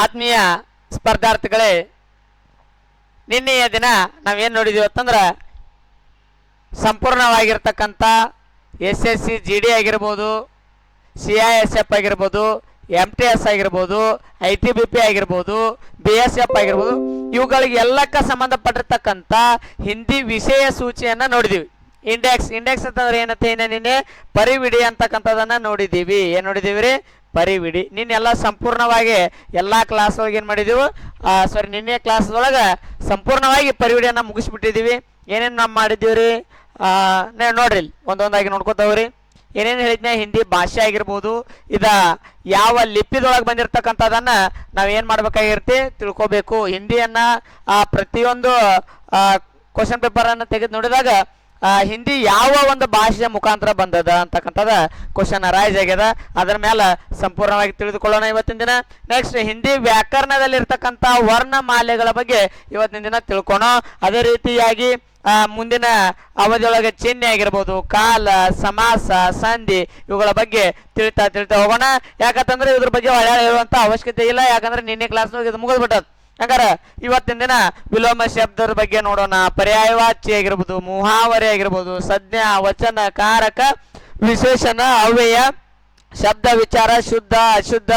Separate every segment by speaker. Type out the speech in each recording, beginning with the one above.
Speaker 1: ಆತ್ಮೀಯ ಸ್ಪರ್ಧಾರ್ಥಿಗಳೇ, ನಿನ್ನೆಯ ದಿನ ನಾವೇನು ನೋಡಿದೀವಿ ಅಂತಂದ್ರೆ ಸಂಪೂರ್ಣವಾಗಿರ್ತಕ್ಕಂಥ SSC GD ಆಗಿರ್ಬೋದು, CISF ಆಗಿರ್ಬೋದು, MTS ಆಗಿರ್ಬೋದು, ITBP ಆಗಿರ್ಬೋದು, BSF ಆಗಿರ್ಬೋದು, ಇವುಗಳಿಗೆ ಎಲ್ಲಕ್ಕ ಸಂಬಂಧಪಟ್ಟಿರ್ತಕ್ಕಂಥ ಹಿಂದಿ ವಿಷಯ ಸೂಚಿಯನ್ನು ನೋಡಿದೀವಿ. ಇಂಡೆಕ್ಸ್ ಅಂತಂದ್ರೆ ಏನಂತ ನಿನ್ನೆ ಪರಿವಿಡಿ ಅಂತಕ್ಕಂಥದನ್ನ ನೋಡಿದ್ದೀವಿ. ಏನು ನೋಡಿದೀವಿ ರೀ? ಪರಿವಿಡಿ. ನಿನ್ನೆಲ್ಲ ಸಂಪೂರ್ಣವಾಗಿ ಎಲ್ಲ ಕ್ಲಾಸ್ ಒಳಗೆ ಏನು ಮಾಡಿದೀವಿ, ನಿನ್ನೆ ಕ್ಲಾಸ್ ಒಳಗೆ ಸಂಪೂರ್ಣವಾಗಿ ಪರಿವಿಡಿಯನ್ನು ಮುಗಿಸ್ಬಿಟ್ಟಿದ್ದೀವಿ. ಏನೇನು ನಾವು ಮಾಡಿದ್ದೀವಿ ರೀ ನೋಡ್ರಿ, ಒಂದೊಂದಾಗಿ ನೋಡ್ಕೋತಾವ್ರಿ. ಏನೇನು ಹೇಳಿದ್ನ, ಹಿಂದಿ ಭಾಷೆ ಆಗಿರ್ಬೋದು, ಇದ ಯಾವ ಲಿಪಿದೊಳಗೆ ಬಂದಿರತಕ್ಕಂಥದನ್ನ ನಾವೇನು ಮಾಡ್ಬೇಕಾಗಿರ್ತಿ ತಿಳ್ಕೊಬೇಕು. ಹಿಂದಿಯನ್ನ ಪ್ರತಿಯೊಂದು ಕ್ವಶನ್ ಪೇಪರನ್ನು ತೆಗೆದು ನೋಡಿದಾಗ ಹಿಂದಿ ಯಾವ ಒಂದು ಭಾಷೆಯ ಮುಖಾಂತರ ಬಂದದ ಅಂತಕ್ಕಂಥದ ಕ್ವಶನ್ ಅರೈಸ್ ಆಗ್ಯದ. ಅದರ ಮೇಲೆ ಸಂಪೂರ್ಣವಾಗಿ ತಿಳಿದುಕೊಳ್ಳೋಣ ಇವತ್ತಿನ ದಿನ. ನೆಕ್ಸ್ಟ್ ಹಿಂದಿ ವ್ಯಾಕರಣದಲ್ಲಿರ್ತಕ್ಕಂಥ ವರ್ಣಮಾಲೆಗಳ ಬಗ್ಗೆ ಇವತ್ತಿನ ದಿನ ತಿಳ್ಕೊಣ. ಅದೇ ರೀತಿಯಾಗಿ ಮುಂದಿನ ಅವಧಿಯೊಳಗೆ ಚಿಹ್ನೆ ಆಗಿರ್ಬೋದು, ಕಾಲ, ಸಮಾಸ, ಸಂಧಿ ಇವುಗಳ ಬಗ್ಗೆ ತಿಳಿತಾ ಹೋಗೋಣ. ಯಾಕಂತಂದ್ರೆ ಇದ್ರ ಬಗ್ಗೆ ಒಳ್ಳೆ ಹೇಳುವಂತ ಅವಶ್ಯಕತೆ ಇಲ್ಲ, ಯಾಕಂದ್ರೆ ನಿನ್ನೆ ಕ್ಲಾಸ್ ಇದು ಮುಗಿದ್ಬಿಟ್ಟದ. ಹಂಗಾರೆ ಇವತ್ತಿನ ದಿನ ವಿಲೋಮ ಶಬ್ದದ ಬಗ್ಗೆ ನೋಡೋಣ. ಪರ್ಯಾಯವಾಚಿ ಆಗಿರ್ಬೋದು, ಮುಹಾವರೆ ಆಗಿರ್ಬೋದು, ಸಂಜ್ಞಾ, ವಚನ, ಕಾರಕ, ವಿಶೇಷಣ, ಅವ್ಯಯ, ಶಬ್ದ, ವಿಚಾರ, ಶುದ್ಧ, ಅಶುದ್ಧ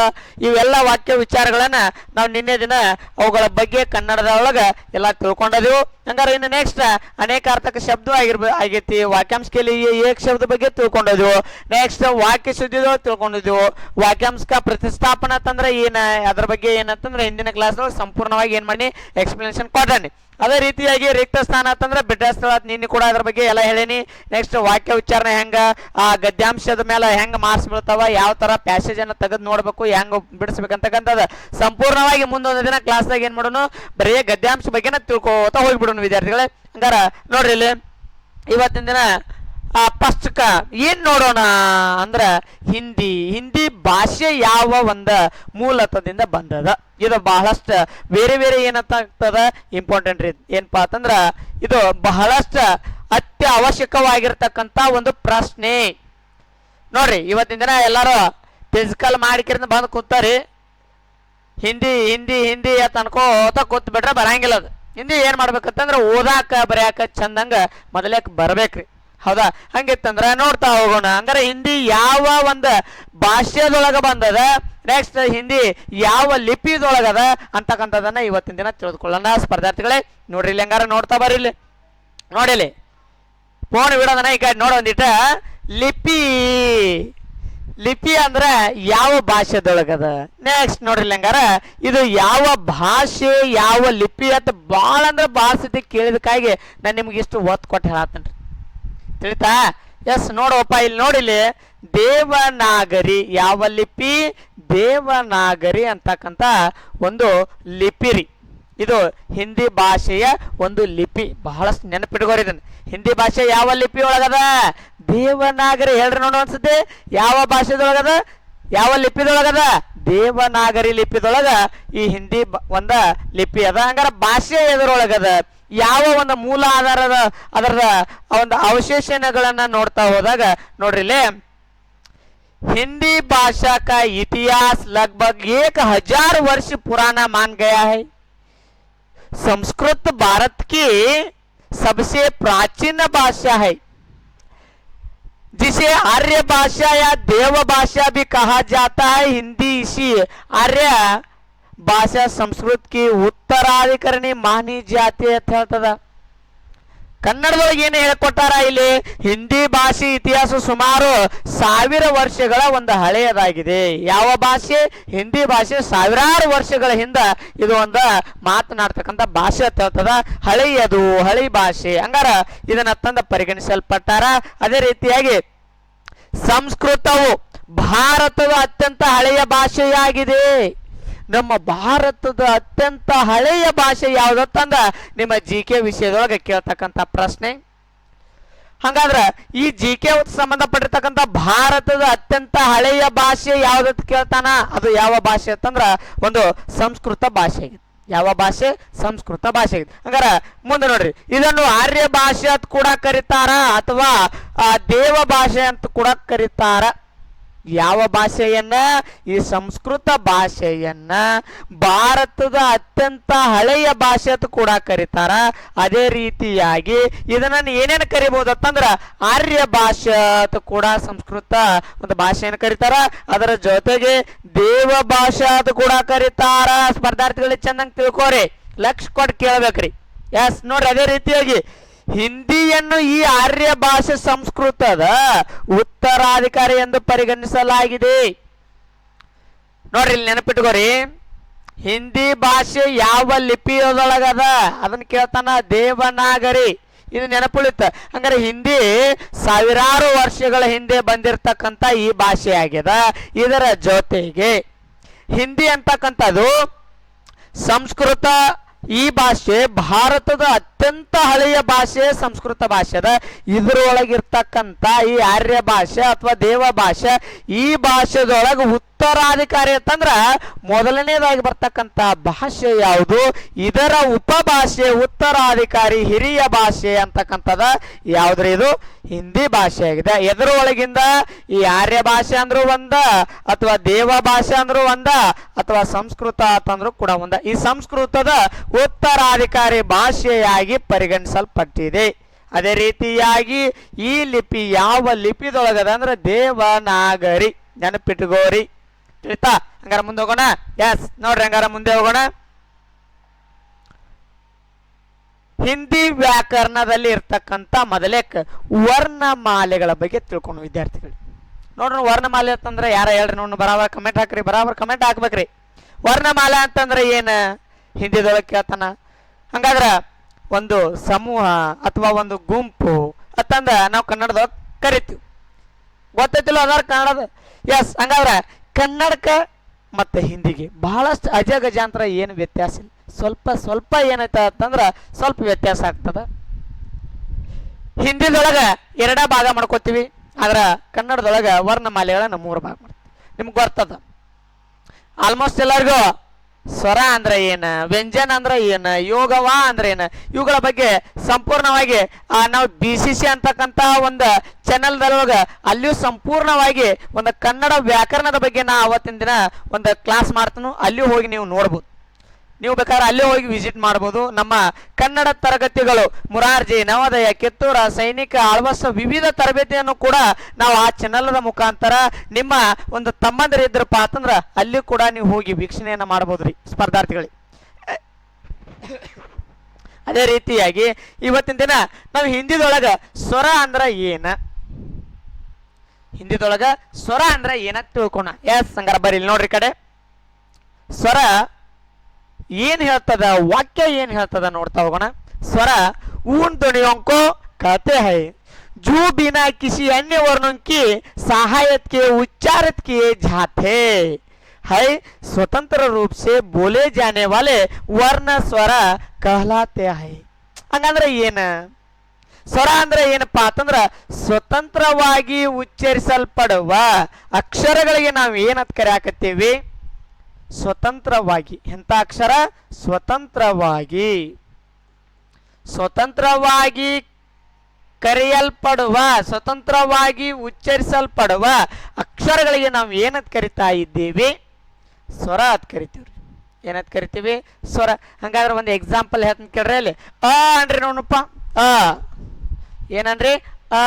Speaker 1: ಇವೆಲ್ಲ ವಾಕ್ಯ ವಿಚಾರಗಳನ್ನ ನಾವು ನಿನ್ನೆ ದಿನ ಅವುಗಳ ಬಗ್ಗೆ ಕನ್ನಡದ ಒಳಗೆ ಎಲ್ಲ ತಿಳ್ಕೊಂಡಿದೆವು. ಹಂಗಾರೆ ಇನ್ನು ನೆಕ್ಸ್ಟ್ ಅನೇಕಾರ್ಥಕ ಶಬ್ದ ಆಗೈತಿ. ವಾಕ್ಯಾಂಶದಲ್ಲಿ ಏಕ ಶಬ್ದ ಬಗ್ಗೆ ತಿಳ್ಕೊಂಡಿದ್ವು. ನೆಕ್ಸ್ಟ್ ವಾಕ್ಯ ಶುದ್ಧಿದು ತಿಳ್ಕೊಂಡಿದ್ವು. ವಾಕ್ಯಾಂಶ ಪ್ರತಿಸ್ಥಾಪನ ಅಂತಂದ್ರೆ ಅದ್ರ ಬಗ್ಗೆ ಏನಂತಂದ್ರೆ ಹಿಂದಿನ ಕ್ಲಾಸ್ ಸಂಪೂರ್ಣವಾಗಿ ಏನ್ ಮಾಡಿ ಎಕ್ಸ್ಪ್ಲನೇಷನ್ ಕೊಡ್ತಾನೆ. ಅದೇ ರೀತಿಯಾಗಿ ರಿಕ್ತ ಸ್ಥಾನ ಅಂತಂದ್ರೆ ಬಿಟ್ಟ ಸ್ಥಳ ನಿನ್ನೆ ಕೂಡ ಅದ್ರ ಬಗ್ಗೆ ಎಲ್ಲ ಹೇಳೀನಿ. ನೆಕ್ಸ್ಟ್ ವಾಕ್ಯ ಉಚ್ಚಾರಣೆ ಹೆಂಗ, ಗದ್ಯಾಂಶದ ಮೇಲೆ ಹೆಂಗ ಮಾರ್ಕ್ಸ್ ಬೀಳ್ತಾವ, ಯಾವ ತರ ಪ್ಯಾಸೇಜ್ ಅನ್ನ ತೆಗೆದು ನೋಡ್ಬೇಕು, ಹೆಂಗ ಬಿಡಿಸ್ಬೇಕಂತಕ್ಕಂಥದ್ದು ಸಂಪೂರ್ಣವಾಗಿ ಮುಂದೊಂದು ದಿನ ಕ್ಲಾಸ್ದಾಗ ಏನ್ ಮಾಡೋನು, ಬರೀ ಗದ್ಯಾಂಶ ಬಗ್ಗೆನ ತಿಳ್ಕೋತಾ ಹೋಗ್ಬಿಡೋನು ವಿದ್ಯಾರ್ಥಿಗಳೇ. ಹಂಗಾರ ನೋಡ್ರಿ ಇಲ್ಲಿ ಇವತ್ತಿನ ದಿನ ಫಸ್ಟ್ಕ ಏನ್ ನೋಡೋಣ ಅಂದ್ರ ಹಿಂದಿ ಭಾಷೆ ಯಾವ ಒಂದ ಮೂಲತದಿಂದ ಬಂದದ. ಇದು ಬಹಳಷ್ಟು ಬೇರೆ ಏನಂತಾಗ್ತದ ಇಂಪಾರ್ಟೆಂಟ್ ರೀ. ಏನಪ್ಪಾ ಅಂತಂದ್ರ ಇದು ಬಹಳಷ್ಟು ಅವಶ್ಯಕವಾಗಿರ್ತಕ್ಕಂಥ ಒಂದು ಪ್ರಶ್ನೆ ನೋಡ್ರಿ. ಇವತ್ತಿನ ದಿನ ಎಲ್ಲಾರು ಫಿಸಿಕಲ್ ಮಾಡಿಕಿರಿಂದ ಬಂದು ಕೂತಾರಿ. ಹಿಂದಿ ಅಂತ ಅನ್ಕೋತ ಕೂತ್ ಬಿಟ್ರೆ ಬರಂಗಿಲ್ಲ. ಅದು ಹಿಂದಿ ಏನ್ ಮಾಡ್ಬೇಕಂತಂದ್ರ ಓದಾಕ ಬರ್ಯಾಕ ಚಂದಂಗ ಮೊದಲೇಕ್ ಬರ್ಬೇಕ್ರಿ. ಹೌದಾ? ಹಂಗಿತ್ತಂದ್ರ ನೋಡ್ತಾ ಹೋಗೋಣ. ಹಂಗಾರೆ ಹಿಂದಿ ಯಾವ ಒಂದು ಭಾಷೆದೊಳಗ ಬಂದದ, ನೆಕ್ಸ್ಟ್ ಹಿಂದಿ ಯಾವ ಲಿಪಿದೊಳಗದ ಅಂತಕ್ಕಂಥದನ್ನ ಇವತ್ತಿನ ದಿನ ತಿಳಿದುಕೊಳ್ಳೋಣ ಸ್ಪರ್ಧಾರ್ಥಿಗಳೇ. ನೋಡ್ರಿ ಇಲ್ಲಿ ಹಂಗಾರ ನೋಡ್ತಾ ಬರ್ರಿ. ಇಲ್ಲಿ ನೋಡಿಲಿ ಫೋನ್ ಬಿಡೋದನ್ನ ಈ ಕಡೆ ನೋಡ ಒಂದಿಟ. ಲಿಪಿ ಅಂದ್ರ ಯಾವ ಭಾಷೆದೊಳಗದ. ನೆಕ್ಸ್ಟ್ ನೋಡ್ರಿ ಹಂಗಾರ ಇದು ಯಾವ ಭಾಷೆ ಯಾವ ಲಿಪಿ ಅಂತ ಭಾಳ ಅಂದ್ರೆ ಭಾಳ ಸತಿ ಕೇಳಿದಕ್ಕಾಗಿ ನಾನು ನಿಮ್ಗೆ ಇಷ್ಟು ಒತ್ತು ಕೊಟ್ಟು ಹೇಳತ್ತೇನ್ರಿ. ತಿಳಿತಾ? ಎಸ್ ನೋಡಪ್ಪ, ಇಲ್ಲಿ ನೋಡಿಲಿ ದೇವನಾಗರಿ. ಯಾವ ಲಿಪಿ? ದೇವನಾಗರಿ ಅಂತಕ್ಕಂಥ ಒಂದು ಲಿಪಿ ರೀ. ಇದು ಹಿಂದಿ ಭಾಷೆಯ ಒಂದು ಲಿಪಿ. ಬಹಳಷ್ಟು ನೆನಪಿಟ್ಕೋರಿ ಇದನ್ನ. ಹಿಂದಿ ಭಾಷೆ ಯಾವ ಲಿಪಿ ಒಳಗದ? ದೇವನಾಗರಿ. ಹೇಳ್ರಿ ನೋಡು ಅನ್ಸುತ್ತೆ. ಯಾವ ಭಾಷೆದೊಳಗದ? ಯಾವ ಲಿಪಿದೊಳಗದ? ದೇವನಾಗರಿ ಲಿಪಿದೊಳಗ ಈ ಹಿಂದಿ ಒಂದ ಲಿಪಿ ಅದ. ಹಂಗಾರ ಭಾಷೆ ಎದರೊಳಗದ? ಯಾವ ಒಂದು ಮೂಲ ಆಧಾರದ ಅದರ ಒಂದು ಅವಶೇಷಣಗಳನ್ನ ನೋಡ್ತಾ ಹೋದಾಗ ನೋಡ್ರಿ ಇಲ್ಲಿ हिंदी भाषा का इतिहास लगभग 1000 वर्ष पुराना मान गया है. संस्कृत भारत की सबसे प्राचीन भाषा है, जिसे आर्य भाषा या देव भाषा भी कहा जाता है. हिंदी इसी आर्य ಭಾಷಾ ಸಂಸ್ಕೃತಿ ಉತ್ತರಾಧಿಕಾರಿಣಿ ಮಾನಿ ಜಾತಿ ಅಂತ ಹೇಳ್ತದ. ಕನ್ನಡದೊಳಗೆ ಏನು ಹೇಳ್ಕೊಟ್ಟಾರ ಇಲ್ಲಿ? ಹಿಂದಿ ಭಾಷೆ ಇತಿಹಾಸ ಸುಮಾರು 1000 ವರ್ಷಗಳ ಒಂದು ಹಳೆಯದಾಗಿದೆ. ಯಾವ ಭಾಷೆ? ಹಿಂದಿ ಭಾಷೆ. ಸಾವಿರಾರು ವರ್ಷಗಳ ಹಿಂದ ಇದು ಒಂದು ಮಾತನಾಡ್ತಕ್ಕಂಥ ಭಾಷೆ ಅಂತ ಹೇಳ್ತದ. ಹಳಿ ಭಾಷೆ. ಹಂಗಾರ ಇದನ್ನ ತಂದ ಪರಿಗಣಿಸಲ್ಪಟ್ಟಾರ. ಅದೇ ರೀತಿಯಾಗಿ ಸಂಸ್ಕೃತವು ಭಾರತದ ಅತ್ಯಂತ ಹಳೆಯ ಭಾಷೆಯಾಗಿದೆ. ನಮ್ಮ ಭಾರತದ ಅತ್ಯಂತ ಹಳೆಯ ಭಾಷೆ ಯಾವುದಂತಂದ ನಿಮ್ಮ GK ವಿಷಯದೊಳಗೆ ಕೇಳ್ತಕ್ಕಂಥ ಪ್ರಶ್ನೆ. ಹಾಗಾದ್ರೆ ಈ GK ಸಂಬಂಧಪಟ್ಟಿರ್ತಕ್ಕಂಥ ಭಾರತದ ಅತ್ಯಂತ ಹಳೆಯ ಭಾಷೆ ಯಾವ್ದಂತ ಕೇಳ್ತಾನ. ಅದು ಯಾವ ಭಾಷೆ ಅಂತಂದ್ರ ಒಂದು ಸಂಸ್ಕೃತ ಭಾಷೆ ಆಗಿದೆ. ಯಾವ ಭಾಷೆ? ಸಂಸ್ಕೃತ ಭಾಷೆ ಆಗಿದೆ. ಹಂಗಾರ ಮುಂದೆ ನೋಡ್ರಿ, ಇದನ್ನು ಆರ್ಯ ಭಾಷೆ ಅಂತ ಕೂಡ ಕರೀತಾರ ಅಥವಾ ದೇವ ಭಾಷೆ ಅಂತ ಕೂಡ ಕರೀತಾರ. ಯಾವ ಭಾಷೆಯನ್ನ? ಈ ಸಂಸ್ಕೃತ ಭಾಷೆಯನ್ನ ಭಾರತದ ಅತ್ಯಂತ ಹಳೆಯ ಭಾಷೆ ಅಂತ ಕೂಡ ಕರೀತಾರ. ಅದೇ ರೀತಿಯಾಗಿ ಇದನ್ನ ಏನೇನು ಕರಿಬಹುದು ಅಂತಂದ್ರ ಆರ್ಯ ಭಾಷೆ ಅಂತ ಕೂಡ ಸಂಸ್ಕೃತ ಒಂದು ಭಾಷೆಯನ್ನು ಕರೀತಾರ. ಅದರ ಜೊತೆಗೆ ದೇವ ಭಾಷೆ ಅಂತ ಕೂಡ ಕರೀತಾರ. ಸ್ಪರ್ಧಾರ್ಥಿಗಳಿಗೆ ಚೆನ್ನಾಗಿ ತಿಳ್ಕೋರಿ, ಲಕ್ಷ ಕೊಟ್ಟು ಕೇಳ್ಬೇಕ್ರಿ. ಎಸ್ ನೋಡ್ರಿ, ಅದೇ ರೀತಿಯಾಗಿ ಹಿಂದಿಯನ್ನು ಈ ಆರ್ಯ ಭಾಷೆ ಸಂಸ್ಕೃತದ ಉತ್ತರಾಧಿಕಾರಿ ಎಂದು ಪರಿಗಣಿಸಲಾಗಿದೆ. ನೋಡ್ರಿ, ಇಲ್ಲಿ ನೆನಪಿಟ್ಕೋರಿ, ಹಿಂದಿ ಭಾಷೆ ಯಾವ ಲಿಪಿಯೊಳಗದ ಅದನ್ನ ಕೇಳ್ತಾನ, ದೇವನಾಗರಿ. ಇದು ನೆನಪುಳಿತ. ಹಂಗಾರೆ ಹಿಂದಿ ಸಾವಿರಾರು ವರ್ಷಗಳ ಹಿಂದೆ ಬಂದಿರತಕ್ಕಂಥ ಈ ಭಾಷೆ ಆಗಿದೆ. ಇದರ ಜೊತೆಗೆ ಹಿಂದಿ ಅಂತಕ್ಕಂಥದ್ದು ಸಂಸ್ಕೃತ ಈ ಭಾಷೆ ಭಾರತದ ಅತ್ಯಂತ ಹಳೆಯ ಭಾಷೆ ಸಂಸ್ಕೃತ ಭಾಷೆ ಅದ. ಇದರೊಳಗಿರ್ತಕ್ಕಂಥ ಈ ಆರ್ಯ ಭಾಷೆ ಅಥವಾ ದೇವ ಭಾಷೆ ಈ ಭಾಷೆದೊಳಗೆ ಉತ್ತರಾಧಿಕಾರಿ ಅಂತಂದ್ರ ಮೊದಲನೇದಾಗಿ ಬರ್ತಕ್ಕಂಥ ಭಾಷೆ ಯಾವುದು? ಇದರ ಉಪಭಾಷೆ ಉತ್ತರಾಧಿಕಾರಿ ಹಿರಿಯ ಭಾಷೆ ಅಂತಕ್ಕಂಥದ ಯಾವ್ದ್ರಿ? ಇದು ಹಿಂದಿ ಭಾಷೆ ಆಗಿದೆ. ಎದರೊಳಗಿಂದ ಈ ಆರ್ಯ ಭಾಷೆ ಅಂದ್ರೂ ಒಂದ, ಅಥವಾ ದೇವ ಭಾಷೆ ಅಂದ್ರೂ ಒಂದ, ಅಥವಾ ಸಂಸ್ಕೃತ ಅಂತಂದ್ರೂ ಕೂಡ ಒಂದ. ಈ ಸಂಸ್ಕೃತದ ಉತ್ತರಾಧಿಕಾರಿ ಭಾಷೆಯಾಗಿ ಪರಿಗಣಿಸಲ್ಪಟ್ಟಿದೆ. ಅದೇ ರೀತಿಯಾಗಿ ಈ ಲಿಪಿ ಯಾವ ಲಿಪಿದೊಳಗದ ಅಂದ್ರೆ ದೇವನಾಗರಿ. ನೆನಪಿಟ್ಕೋರಿ, ತಿಳಿತಾ? ಹಂಗಾರ ಮುಂದೆ ಹೋಗೋಣ. ಎಸ್ ನೋಡ್ರಿ, ಹಂಗಾರ ಮುಂದೆ ಹೋಗೋಣ. ಹಿಂದಿ ವ್ಯಾಕರಣದಲ್ಲಿ ಇರ್ತಕ್ಕಂಥ ಮೊದಲೇ ವರ್ಣಮಾಲೆಗಳ ಬಗ್ಗೆ ತಿಳ್ಕೊಂಡು ವಿದ್ಯಾರ್ಥಿಗಳು ನೋಡ್ರಿ. ವರ್ಣಮಾಲೆ ಅಂತಂದ್ರೆ ಯಾರ ಹೇಳ್ರಿ? ನೋಡ್ ಬರಾಬರ್ ಕಮೆಂಟ್ ಹಾಕ್ರಿ, ಬರಾಬರ್ ಕಮೆಂಟ್ ಹಾಕ್ಬೇಕ್ರಿ. ವರ್ಣಮಾಲೆ ಅಂತಂದ್ರೆ ಏನ ಹಿಂದಿದೊಳಗೆ ಕೇಳ್ತಾನ. ಹಂಗಾದ್ರ ಒಂದು ಸಮೂಹ ಅಥವಾ ಒಂದು ಗುಂಪು ಅಂತಂದ ನಾವು ಕನ್ನಡದೊಳಗೆ ಕರಿತೀವಿ. ಗೊತ್ತೈತಿಲ್ಲ ಅದಾರ ಕನ್ನಡದ? ಎಸ್. ಹಂಗಾದ್ರ ಕನ್ನಡಕ್ಕೆ ಮತ್ತೆ ಹಿಂದಿಗೆ ಬಹಳಷ್ಟು ಅಜಗಜಾಂತರ ಏನು ವ್ಯತ್ಯಾಸ ಇಲ್ಲ. ಸ್ವಲ್ಪ ಏನೈತ ಅಂತಂದ್ರ ಸ್ವಲ್ಪ ವ್ಯತ್ಯಾಸ ಆಗ್ತದ. ಹಿಂದಿದೊಳಗೆ ಎರಡ ಭಾಗ ಮಾಡ್ಕೋತೀವಿ, ಆದ್ರ ಕನ್ನಡದೊಳಗೆ ವರ್ಣಮಾಲೆಗಳನ್ನ 3 ಭಾಗ ಮಾಡ್ತೀವಿ. ನಿಮ್ಗೆ ಗೊತ್ತದ ಆಲ್ಮೋಸ್ಟ್ ಎಲ್ಲರಿಗೂ. ಸ್ವರ ಅಂದ್ರೆ ಏನ, ವ್ಯಂಜನ ಅಂದ್ರೆ ಏನ, ಯೋಗವ ಅಂದ್ರೆ ಏನ, ಇವುಗಳ ಬಗ್ಗೆ ಸಂಪೂರ್ಣವಾಗಿ ನಾವು BCC ಅಂತಕ್ಕಂತ ಒಂದು ಚಾನೆಲ್ದೊಳಗ ಅಲ್ಲಿಯೂ ಸಂಪೂರ್ಣವಾಗಿ ಒಂದು ಕನ್ನಡ ವ್ಯಾಕರಣದ ಬಗ್ಗೆ ನಾ ಅವತ್ತಿನ ದಿನ ಒಂದು ಕ್ಲಾಸ್ ಮಾಡ್ತೀನಿ. ಅಲ್ಲಿಯೂ ಹೋಗಿ ನೀವು ನೋಡ್ಬೋದು. ನೀವು ಬೇಕಾದ್ರೆ ಅಲ್ಲೇ ಹೋಗಿ ವಿಸಿಟ್ ಮಾಡ್ಬೋದು. ನಮ್ಮ ಕನ್ನಡ ತರಗತಿಗಳು ಮುರಾರ್ಜಿ, ನವೋದಯ, ಕಿತ್ತೂರ, ಸೈನಿಕ, ಆಳ್ವಾಸ ವಿವಿಧ ತರಬೇತಿಯನ್ನು ಕೂಡ ನಾವು ಆ ಚಾನೆಲ್ದ ಮುಖಾಂತರ ನಿಮ್ಮ ಒಂದು ತಮ್ಮಂದರಿದ್ರಪ್ಪ ಅಂತಂದ್ರೆ ಅಲ್ಲಿ ಕೂಡ ನೀವು ಹೋಗಿ ವೀಕ್ಷಣೆಯನ್ನು ಮಾಡ್ಬೋದ್ರಿ ಸ್ಪರ್ಧಾರ್ಥಿಗಳಿಗೆ. ಅದೇ ರೀತಿಯಾಗಿ ಇವತ್ತಿನ ದಿನ ನಾವು ಹಿಂದಿದೊಳಗ ಸ್ವರ ಅಂದ್ರ ಏನ, ಹಿಂದಿದೊಳಗ ಸ್ವರ ಅಂದ್ರ ಏನ ತಿಳ್ಕೋಣ. ಎಸ್ ಹಂಗಾರ ಬರ್ರಿ ನೋಡ್ರಿ ಕಡೆ. ಸ್ವರ ಏನ್ ಹೇಳ್ತದ, ವಾಕ್ಯ ಏನ್ ಹೇಳ್ತದ ನೋಡ್ತಾ ಹೋಗೋಣ. ಸ್ವರ ऊन ध्वनियों को कहते हैं जो बिना किसी अन्य वर्णों की सहायता के उच्चारित किए जाते है, स्वतंत्र रूप से बोले जाने वाले वर्ण स्वर कहलाते हैं. ಹಂಗಂದ್ರೆ ಏನ? ಸ್ವರ ಅಂದ್ರೆ ಏನಪ್ಪಾ ಅಂತಂದ್ರ ಸ್ವತಂತ್ರವಾಗಿ ಉಚ್ಚರಿಸಲ್ಪಡುವ ಅಕ್ಷರಗಳಿಗೆ ನಾವು ಏನಂತ ಕರೆಯಾಕತ್ತೀವಿ? ಸ್ವತಂತ್ರವಾಗಿ. ಎಂತ ಅಕ್ಷರ? ಸ್ವತಂತ್ರವಾಗಿ. ಸ್ವತಂತ್ರವಾಗಿ ಕರೆಯಲ್ಪಡುವ, ಸ್ವತಂತ್ರವಾಗಿ ಉಚ್ಚರಿಸಲ್ಪಡುವ ಅಕ್ಷರಗಳಿಗೆ ನಾವು ಏನಂತ ಕರಿತಾ ಇದ್ದೀವಿ? ಸ್ವರ ಅಂತ ಕರಿತೀವ್ರಿ. ಏನಂತ ಕರಿತೀವಿ? ಸ್ವರ. ಹಂಗಾದ್ರೆ ಒಂದು ಎಕ್ಸಾಂಪಲ್ ಹೇಳ್ತೀನಿ ಕೇಳ್ರಿ. ಅಲ್ಲಿ ಅ ಅನ್ರಿ ನೋಡಪ್ಪ. ಅ ಏನನ್ರಿ? ಅ.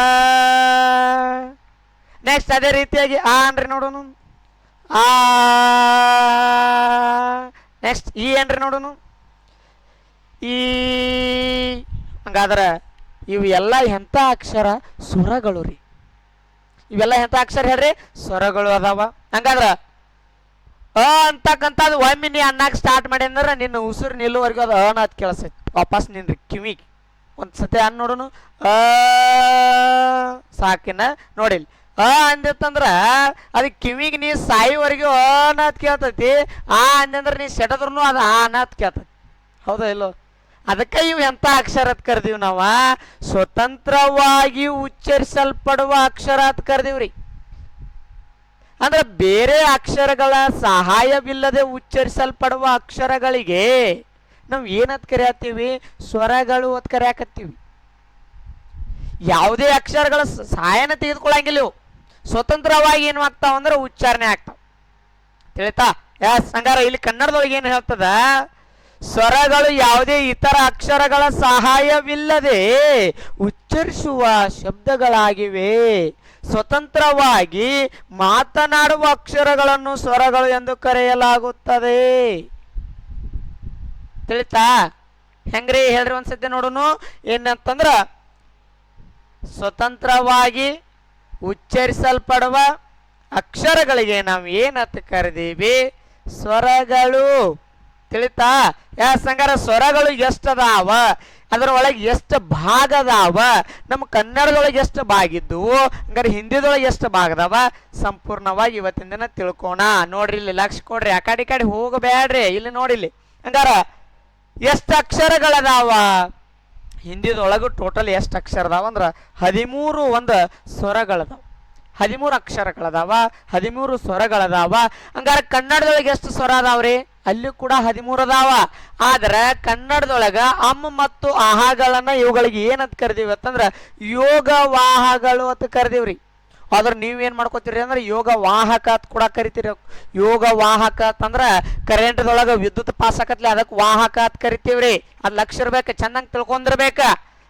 Speaker 1: ನೆಕ್ಸ್ಟ್ ಅದೇ ರೀತಿಯಾಗಿ ಆ ಅನ್ರಿ ನೋಡೋಣ. ಆ. ನೆಕ್ಸ್ಟ್ ಈ ಏನ್ರಿ ನೋಡೋಣ. ಈ. ಹಂಗಾದ್ರೆ ಇವು ಎಲ್ಲ ಎಂಥ ಅಕ್ಷರ? ಸ್ವರಗಳು ರೀ. ಇವೆಲ್ಲ ಎಂಥ ಅಕ್ಷರ ಹೇಳ್ರಿ? ಸ್ವರಗಳು ಅದಾವ. ಹಂಗಾದ್ರ ಅ ಅಂತಕ್ಕಂಥದ್ದು ಒಮ್ಮೆ ನೀ ಅನ್ನಕ್ಕೆ ಸ್ಟಾರ್ಟ್ ಮಾಡಿ ಅಂದ್ರೆ ನಿನ್ನ ಉಸಿರು ನಿಲ್ಲುವರೆಗೂ ಅದು ಅನ್ನೋದು ಕೇಳಿಸೈತಿ. ವಾಪಸ್ ನಿನ್ರಿ ಕಿವಿಗೆ ಒಂದ್ಸತಿ ಅನ್ನ ನೋಡೋನು. ಅ ಸಾಕಿನ ನೋಡಿಲ್. ಅ ಅಂದಿತ್ತಂದ್ರ ಅದಕ್ಕೆ ಕಿವಿಗೆ ನೀ ಸಾಯಿವರೆಗೂ ಅನ್ನೋದು ಕೇಳ್ತೈತಿ. ಆ ಅಂದಂದ್ರೆ ನೀ ಸೆಟದ್ರೂ ಅದು ಆ ಅನ್ನೋದು ಕೇಳ್ತೈತಿ. ಹೌದಾ ಇಲ್ಲೋ? ಅದಕ್ಕೆ ಇವು ಎಂಥ ಅಕ್ಷರ ಅಂತ ಕರ್ದೀವಿ ನಾವು? ಸ್ವತಂತ್ರವಾಗಿ ಉಚ್ಚರಿಸಲ್ಪಡುವ ಅಕ್ಷರ ಅಂತ ಕರ್ದೀವ್ರಿ. ಅಂದ್ರೆ ಬೇರೆ ಅಕ್ಷರಗಳ ಸಹಾಯವಿಲ್ಲದೆ ಉಚ್ಚರಿಸಲ್ಪಡುವ ಅಕ್ಷರಗಳಿಗೆ ನಾವು ಏನಂತ ಕರೆಯತ್ತೀವಿ? ಸ್ವರಗಳು ಅಂತ ಕರೆಯಾಕತ್ತೀವಿ. ಯಾವುದೇ ಅಕ್ಷರಗಳ ಸಹಾಯನ ತೆಗೆದುಕೊಳ್ಳಂಗಿಲ್ಲ ಇವು. ಸ್ವತಂತ್ರವಾಗಿ ಏನು ಆಗ್ತಾವ ಅಂದ್ರೆ ಉಚ್ಚಾರಣೆ ಆಗ್ತಾವ. ತಿಳಿತಾ? ಎಸ್. ಹಂಗಾರ ಇಲ್ಲಿ ಕನ್ನಡದೊಳಗೆ ಏನು ಹೇಳ್ತದ, ಸ್ವರಗಳು ಯಾವುದೇ ಇತರ ಅಕ್ಷರಗಳ ಸಹಾಯವಿಲ್ಲದೆ ಉಚ್ಚರಿಸುವ ಶಬ್ದಗಳಾಗಿವೆ. ಸ್ವತಂತ್ರವಾಗಿ ಮಾತನಾಡುವ ಅಕ್ಷರಗಳನ್ನು ಸ್ವರಗಳು ಎಂದು ಕರೆಯಲಾಗುತ್ತದೆ. ತಿಳಿತಾ? ಹೆಂಗ್ರಿ ಹೇಳ್ರಿ ಒಂದ್ಸತಿ ನೋಡೋನು. ಏನಂತಂದ್ರ ಸ್ವತಂತ್ರವಾಗಿ ಉಚ್ಚರಿಸಲ್ಪಡುವ ಅಕ್ಷರಗಳಿಗೆ ನಾವು ಏನಂತ ಕರೆದೀವಿ? ಸ್ವರಗಳು. ತಿಳಿತಾ? ಯಾಕಂಗಾರ ಸ್ವರಗಳು ಎಷ್ಟದಾವ, ಅದರೊಳಗೆ ಎಷ್ಟು ಭಾಗ ಅದಾವ, ನಮ್ಮ ಕನ್ನಡದೊಳಗೆ ಎಷ್ಟು ಭಾಗಿದ್ದವು, ಹಂಗಾರೆ ಹಿಂದಿದೊಳಗೆ ಎಷ್ಟು ಭಾಗದವ, ಸಂಪೂರ್ಣವಾಗಿ ಇವತ್ತಿನ ದಿನ ತಿಳ್ಕೋಣ. ನೋಡ್ರಿ ಇಲ್ಲಿ ಲಕ್ಷ ಕೊಡ್ರಿ, ಆ ಕಡೆ ಹೋಗಬೇಡ್ರಿ, ಇಲ್ಲಿ ನೋಡಿಲ್ಲಿ. ಹಂಗಾರ ಎಷ್ಟು ಅಕ್ಷರಗಳದಾವ? ಹಿಂದಿದೊಳಗು ಟೋಟಲ್ ಎಷ್ಟು ಅಕ್ಷರ ಅದಾವ ಅಂದ್ರೆ 13 ಒಂದು ಸ್ವರಗಳದಾವ, 13 ಅಕ್ಷರಗಳದಾವ, 13 ಸ್ವರಗಳದಾವ. ಹಂಗಾರೆ ಕನ್ನಡದೊಳಗೆ ಎಷ್ಟು ಸ್ವರ ಅದಾವ್ರಿ? ಅಲ್ಲಿ ಕೂಡ 13 ಅದಾವ. ಆದ್ರೆ ಕನ್ನಡದೊಳಗ ಅಮ್ಮ ಮತ್ತು ಆಹಾಗಳನ್ನ ಇವುಗಳಿಗೆ ಏನಂತ ಕರಿದೀವಿ ಅಂತಂದ್ರ ಯೋಗವಾಹಗಳು ಅಂತ ಕರಿದೀವ್ರಿ. ಆದ್ರೆ ನೀವೇನ್ ಮಾಡ್ಕೋತೀರಿ ಅಂದ್ರೆ ಯೋಗ ವಾಹಕ ಅಂತ ಕೂಡ ಕರಿತೀರಿ. ಯೋಗ ವಾಹಕ ಅಂತಂದ್ರ ಕರೆಂಟ್ದೊಳಗ ವಿದ್ಯುತ್ ಪಾಸ್ ಆಕತ್ಲಿ, ಅದಕ್ಕೆ ವಾಹಕ ಅಂತ ಕರಿತೀವ್ರಿ. ಅದ್ ಲಕ್ಷ ಇರ್ಬೇಕು, ಚೆನ್ನಾಗಿ ತಿಳ್ಕೊಂಡಿರ್ಬೇಕ.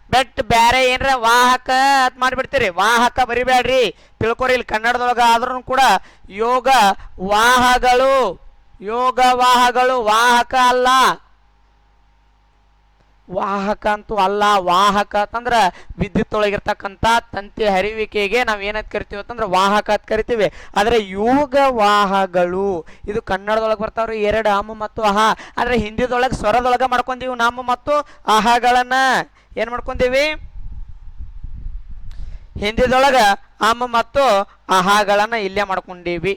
Speaker 1: ಬಟ್ ಬ್ಯಾರೆ ಏನ್ರ ವಾಹಕ ಅಂತ ಮಾಡಿಬಿಡ್ತೀರಿ. ವಾಹಕ ಬರಿಬೇಡ್ರಿ, ತಿಳ್ಕೊರಿ. ಇಲ್ಲಿ ಕನ್ನಡದೊಳಗ ಆದ್ರೂ ಕೂಡ ಯೋಗ ವಾಹಗಳು, ಯೋಗವಾಹಗಳು, ವಾಹಕ ಅಲ್ಲ. ವಾಹಕ ಅಂತೂ ಅಲ್ಲ. ವಾಹಕ ಅಂತಂದ್ರ ವಿದ್ಯುತ್ ಒಳಗಿರ್ತಕ್ಕಂಥ ತಂತಿ ಹರಿವಿಕೆಗೆ ನಾವ್ ಏನಂತ ಕರಿತೀವಿ ಅಂತಂದ್ರೆ ವಾಹಕ ಅಂತ ಕರಿತೀವಿ. ಆದ್ರೆ ಯೋಗವಾಹಗಳು ಇದು ಕನ್ನಡದೊಳಗೆ ಬರ್ತಾವ್ರಿ, 2 ಅಮ್ಮ ಮತ್ತು ಅಹ. ಆದ್ರೆ ಹಿಂದಿದೊಳಗೆ ಸ್ವರದೊಳಗ ಮಾಡ್ಕೊಂಡೀವಿ ನಾಮ ಮತ್ತು ಅಹಗಳನ್ನ. ಏನ್ ಮಾಡ್ಕೊಂಡೀವಿ? ಹಿಂದಿದೊಳಗ ಅಮ್ಮ ಮತ್ತು ಅಹಗಳನ್ನ ಇಲ್ಲೇ ಮಾಡ್ಕೊಂಡೀವಿ.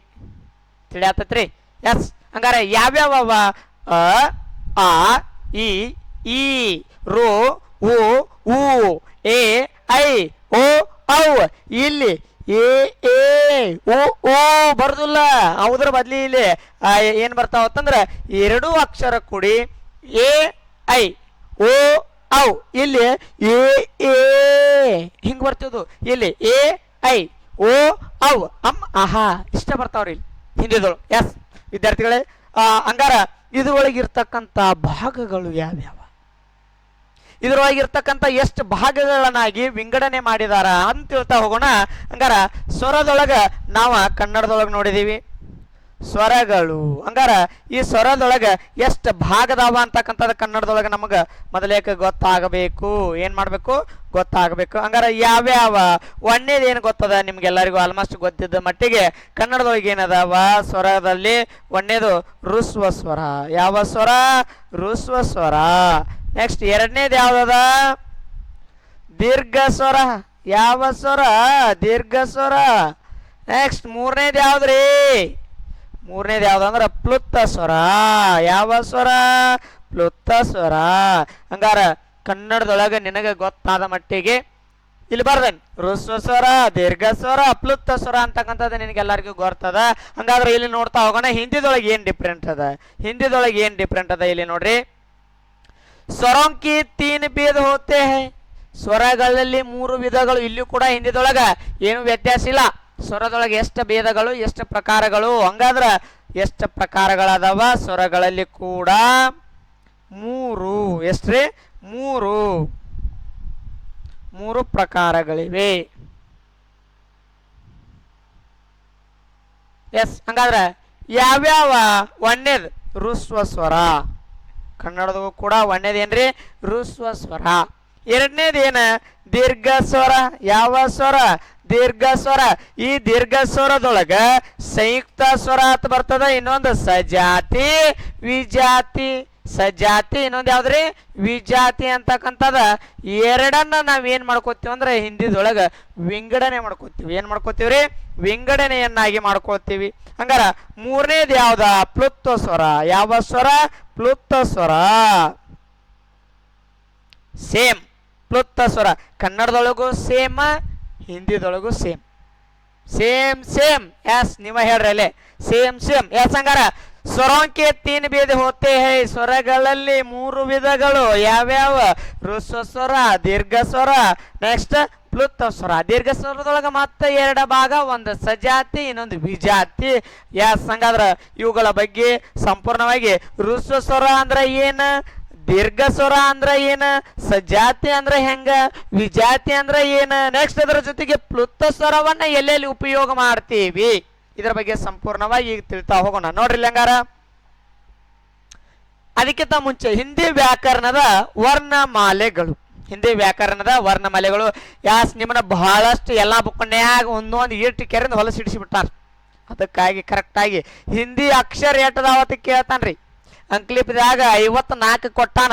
Speaker 1: ತಿಳಿಯಾತತ್ರಿ? ಎಸ್. ಹಂಗಾರೆ ಯಾವ್ಯಾವ? ಅ, ಆ, ಇ, ಈ, ರು, ಉ, ಊ, ಎ, ಐ, ಓ, ಔ. ಇಲ್ಲಿ ಎ, ಎ, ಓ, ಓ ಬರ್ದಿಲ್ಲ. ಹೌದ್ರ ಬದ್ಲಿ ಇಲ್ಲಿ ಏನ್ ಬರ್ತಾವ ಅಂತಂದ್ರೆ 2 ಅಕ್ಷರ ಕೂಡಿ ಎ, ಐ, ಓ, ಔ. ಇಲ್ಲಿ ಎ, ಎ ಹಿಂಗ್ ಬರ್ತದ. ಇಲ್ಲಿ ಎ, ಐ, ಓ, ಔ, ಅಮ್, ಅಹ ಇಷ್ಟ ಬರ್ತಾವ್ರಿ ಇಲ್ಲಿ ಹಿಂದಿದಳು. ಎಸ್ ವಿದ್ಯಾರ್ಥಿಗಳೇ, ಹಂಗಾರ ಇದ್ರೊಳಗಿರ್ತಕ್ಕಂಥ ಭಾಗಗಳು ಯಾವ್ಯಾವ, ಇದ್ರೊಳಗಿರ್ತಕ್ಕಂಥ ಎಷ್ಟು ಭಾಗಗಳನ್ನಾಗಿ ವಿಂಗಡಣೆ ಮಾಡಿದಾರ ಅಂತ ತಿಳ್ತಾ ಹೋಗೋಣ. ಹಂಗಾರ ಸ್ವರದೊಳಗ ನಾವ ಕನ್ನಡದೊಳಗೆ ನೋಡಿದೀವಿ ಸ್ವರಗಳು. ಹಂಗಾರ ಈ ಸ್ವರದೊಳಗ ಎಷ್ಟು ಭಾಗದಾವ ಅಂತಕ್ಕಂಥದ್ದು ಕನ್ನಡದೊಳಗೆ ನಮಗ ಮೊದಲೇಕ ಗೊತ್ತಾಗಬೇಕು. ಏನ್ ಮಾಡ್ಬೇಕು? ಗೊತ್ತಾಗಬೇಕು. ಹಂಗಾರ ಯಾವ್ಯಾವ? ಒಂದೇದು ಏನು ಗೊತ್ತದ ನಿಮ್ಗೆಲ್ಲರಿಗೂ ಆಲ್ಮೋಸ್ಟ್ ಗೊತ್ತಿದ್ದ ಮಟ್ಟಿಗೆ ಕನ್ನಡದೊಳಗೆ ಏನದಾವ ಸ್ವರದಲ್ಲಿ? ಒಂದೇದು ಋಸ್ವ ಸ್ವರ. ಯಾವ ಸ್ವರ? ಋಸ್ವ ಸ್ವರ. ನೆಕ್ಸ್ಟ್ ಎರಡನೇದು ಯಾವ್ದದ? ದೀರ್ಘ ಸ್ವರ. ಯಾವ ಸ್ವರ? ದೀರ್ಘ ಸ್ವರ. ನೆಕ್ಸ್ಟ್ ಮೂರನೇದು ಯಾವ್ದ್ರಿ? ಮೂರನೇದು ಯಾವ್ದಂದ್ರ ಪ್ಲುತ್ತ ಸ್ವರ. ಯಾವ ಸ್ವರ? ಪ್ಲುತ್ತ ಸ್ವರ. ಹಂಗಾರ ಕನ್ನಡದೊಳಗೆ ನಿನಗೆ ಗೊತ್ತಾದ ಮಟ್ಟಿಗೆ ಇಲ್ಲಿ ಬರ್ದೇನೆ ಋಸ್ವ ಸ್ವರ, ದೀರ್ಘ ಸ್ವರ, ಪ್ಲುತ್ತ ಸ್ವರ ಅಂತಕ್ಕಂಥದ್ದು ನಿನಗೆಲ್ಲರಿಗೂ ಗೊತ್ತದ. ಹಂಗಾದ್ರೆ ಇಲ್ಲಿ ನೋಡ್ತಾ ಹೋಗೋಣ ಹಿಂದಿದೊಳಗೆ ಏನ್ ಡಿಫ್ರೆಂಟ್ ಅದ. ಹಿಂದಿದೊಳಗೆ ಏನ್ ಡಿಫ್ರೆಂಟ್ ಅದ ಇಲ್ಲಿ ನೋಡ್ರಿ. ಸ್ವರೋं की 3 भेद होते हैं. ಸ್ವರಗಳಲ್ಲಿ 3 ವಿಧಗಳು. ಇಲ್ಲಿ ಕೂಡ ಹಿಂದಿದೊಳಗ ಏನು ವ್ಯತ್ಯಾಸ ಇಲ್ಲ. ಸ್ವರದೊಳಗೆ ಎಷ್ಟು ಭೇದಗಳು, ಎಷ್ಟು ಪ್ರಕಾರಗಳು. ಹಂಗಾದ್ರ ಎಷ್ಟು ಪ್ರಕಾರಗಳದಾವ ಸ್ವರಗಳಲ್ಲಿ ಕೂಡ? 3. ಎಷ್ಟ್ರಿ? 3 ಪ್ರಕಾರಗಳಿವೆ. ಎಸ್. ಹಂಗಾದ್ರ ಯಾವ್ಯಾವ? ಒಂದೇದು ಋಸ್ವ ಸ್ವರ. ಕನ್ನಡದಗೂ ಕೂಡ ಒಂದೇದೇನ್ರಿ? ಋಸ್ವ ಸ್ವರ. ಎರಡನೇದು ಏನ? ದೀರ್ಘ ಸ್ವರ. ಯಾವ ಸ್ವರ? ದೀರ್ಘ ಸ್ವರ. ಈ ದೀರ್ಘ ಸ್ವರದೊಳಗ ಸಂಯುಕ್ತ ಸ್ವರ ಅಂತ ಬರ್ತದ, ಇನ್ನೊಂದು ಸಜಾತಿ, ವಿಜಾತಿ. ಸಜಾತಿ, ಇನ್ನೊಂದು ಯಾವ್ದ್ರಿ? ವಿಜಾತಿ ಅಂತಕ್ಕಂಥದ. ಎರಡನ್ನ ನಾವೇನ್ ಮಾಡ್ಕೋತೀವಿ ಅಂದ್ರೆ ಹಿಂದಿದೊಳಗ ವಿಂಗಡಣೆ ಮಾಡ್ಕೋತೀವಿ. ಏನ್ ಮಾಡ್ಕೋತೀವ್ರಿ? ವಿಂಗಡಣೆಯನ್ನಾಗಿ ಮಾಡ್ಕೋತೀವಿ. ಹಂಗಾರ ಮೂರನೇದು ಯಾವ್ದ? ಪ್ಲುತ್ವ ಸ್ವರ. ಯಾವ ಸ್ವರ? ಪ್ಲುತ್ತ ಸ್ವರ. ಸೇಮ್ ಪ್ಲುತ್ತ ಸ್ವರ. ಕನ್ನಡದೊಳಗೂ ಸೇಮ್, ಹಿಂದಿದೊಳಗೂ ಸೇಮ್. Same same. ಎಸ್. ನೀವ ಹೇಳ್ರಿ ಅಲ್ಲೇ ಸೇಮ್ ಸೇಮ್. ಎಸ್. ಹಂಗಾರ ಸ್ವರೋं के 3 भेद होते हैं. ಸ್ವರಗಳಲ್ಲಿ 3 ವಿಧಗಳು. ಯಾವ್ಯಾವ? ಋಸ್ವ ಸ್ವರ, ದೀರ್ಘ ಸ್ವರ, ನೆಕ್ಸ್ಟ್ ಪ್ಲುತ ಸ್ವರ. ದೀರ್ಘ ಸ್ವರದೊಳಗ ಮತ್ತೆ ಎರಡು ಭಾಗ, ಒಂದು ಸಜಾತಿ ಇನ್ನೊಂದು ವಿಜಾತಿ. ಎಸ್, ಹಂಗಾದ್ರ ಇವುಗಳ ಬಗ್ಗೆ ಸಂಪೂರ್ಣವಾಗಿ ಹ್ರಸ್ವ ಸ್ವರ ಅಂದ್ರ ಏನ, ದೀರ್ಘ ಸ್ವರ ಅಂದ್ರ ಏನ, ಸಜಾತಿ ಅಂದ್ರ ಹೆಂಗ, ವಿಜಾತಿ ಅಂದ್ರ ಏನ, ನೆಕ್ಸ್ಟ್ ಅದರ ಜೊತೆಗೆ ಪ್ಲುತ ಸ್ವರವನ್ನ ಎಲ್ಲೆಲ್ಲಿ ಉಪಯೋಗ ಮಾಡ್ತೀವಿ ಇದರ ಬಗ್ಗೆ ಸಂಪೂರ್ಣವಾಗಿ ಈಗ ತಿಳ್ತಾ ಹೋಗೋಣ. ನೋಡ್ರಿ ಹಂಗಾರ, ಅದಕ್ಕಿಂತ ಮುಂಚೆ ಹಿಂದಿ ವ್ಯಾಕರಣದ ವರ್ಣಮಾಲೆಗಳು. ಹಿಂದಿ ವ್ಯಾಕರಣದ ವರ್ಣಮಾಲೆಗಳು ಯಾಸ್ ನಿಮ್ಮನ್ನ ಬಹಳಷ್ಟು ಎಲ್ಲಾ ಬುಕ್ನ್ಯಾಗ ಒಂದೊಂದು ಈಟ್ ಕೆರೆಯಿಂದ ಹೊಲಸಿಡಿಸಿಬಿಟ್ಟಾರ. ಅದಕ್ಕಾಗಿ ಕರೆಕ್ಟಾಗಿ ಹಿಂದಿ ಅಕ್ಷರ ಎಟ್ಟದಾವತ್ತ ಕೇಳ್ತಾನ್ರಿ. ಅಂಕ್ಲಿಪ್ದಾಗ 54 ಕೊಟ್ಟಾನ,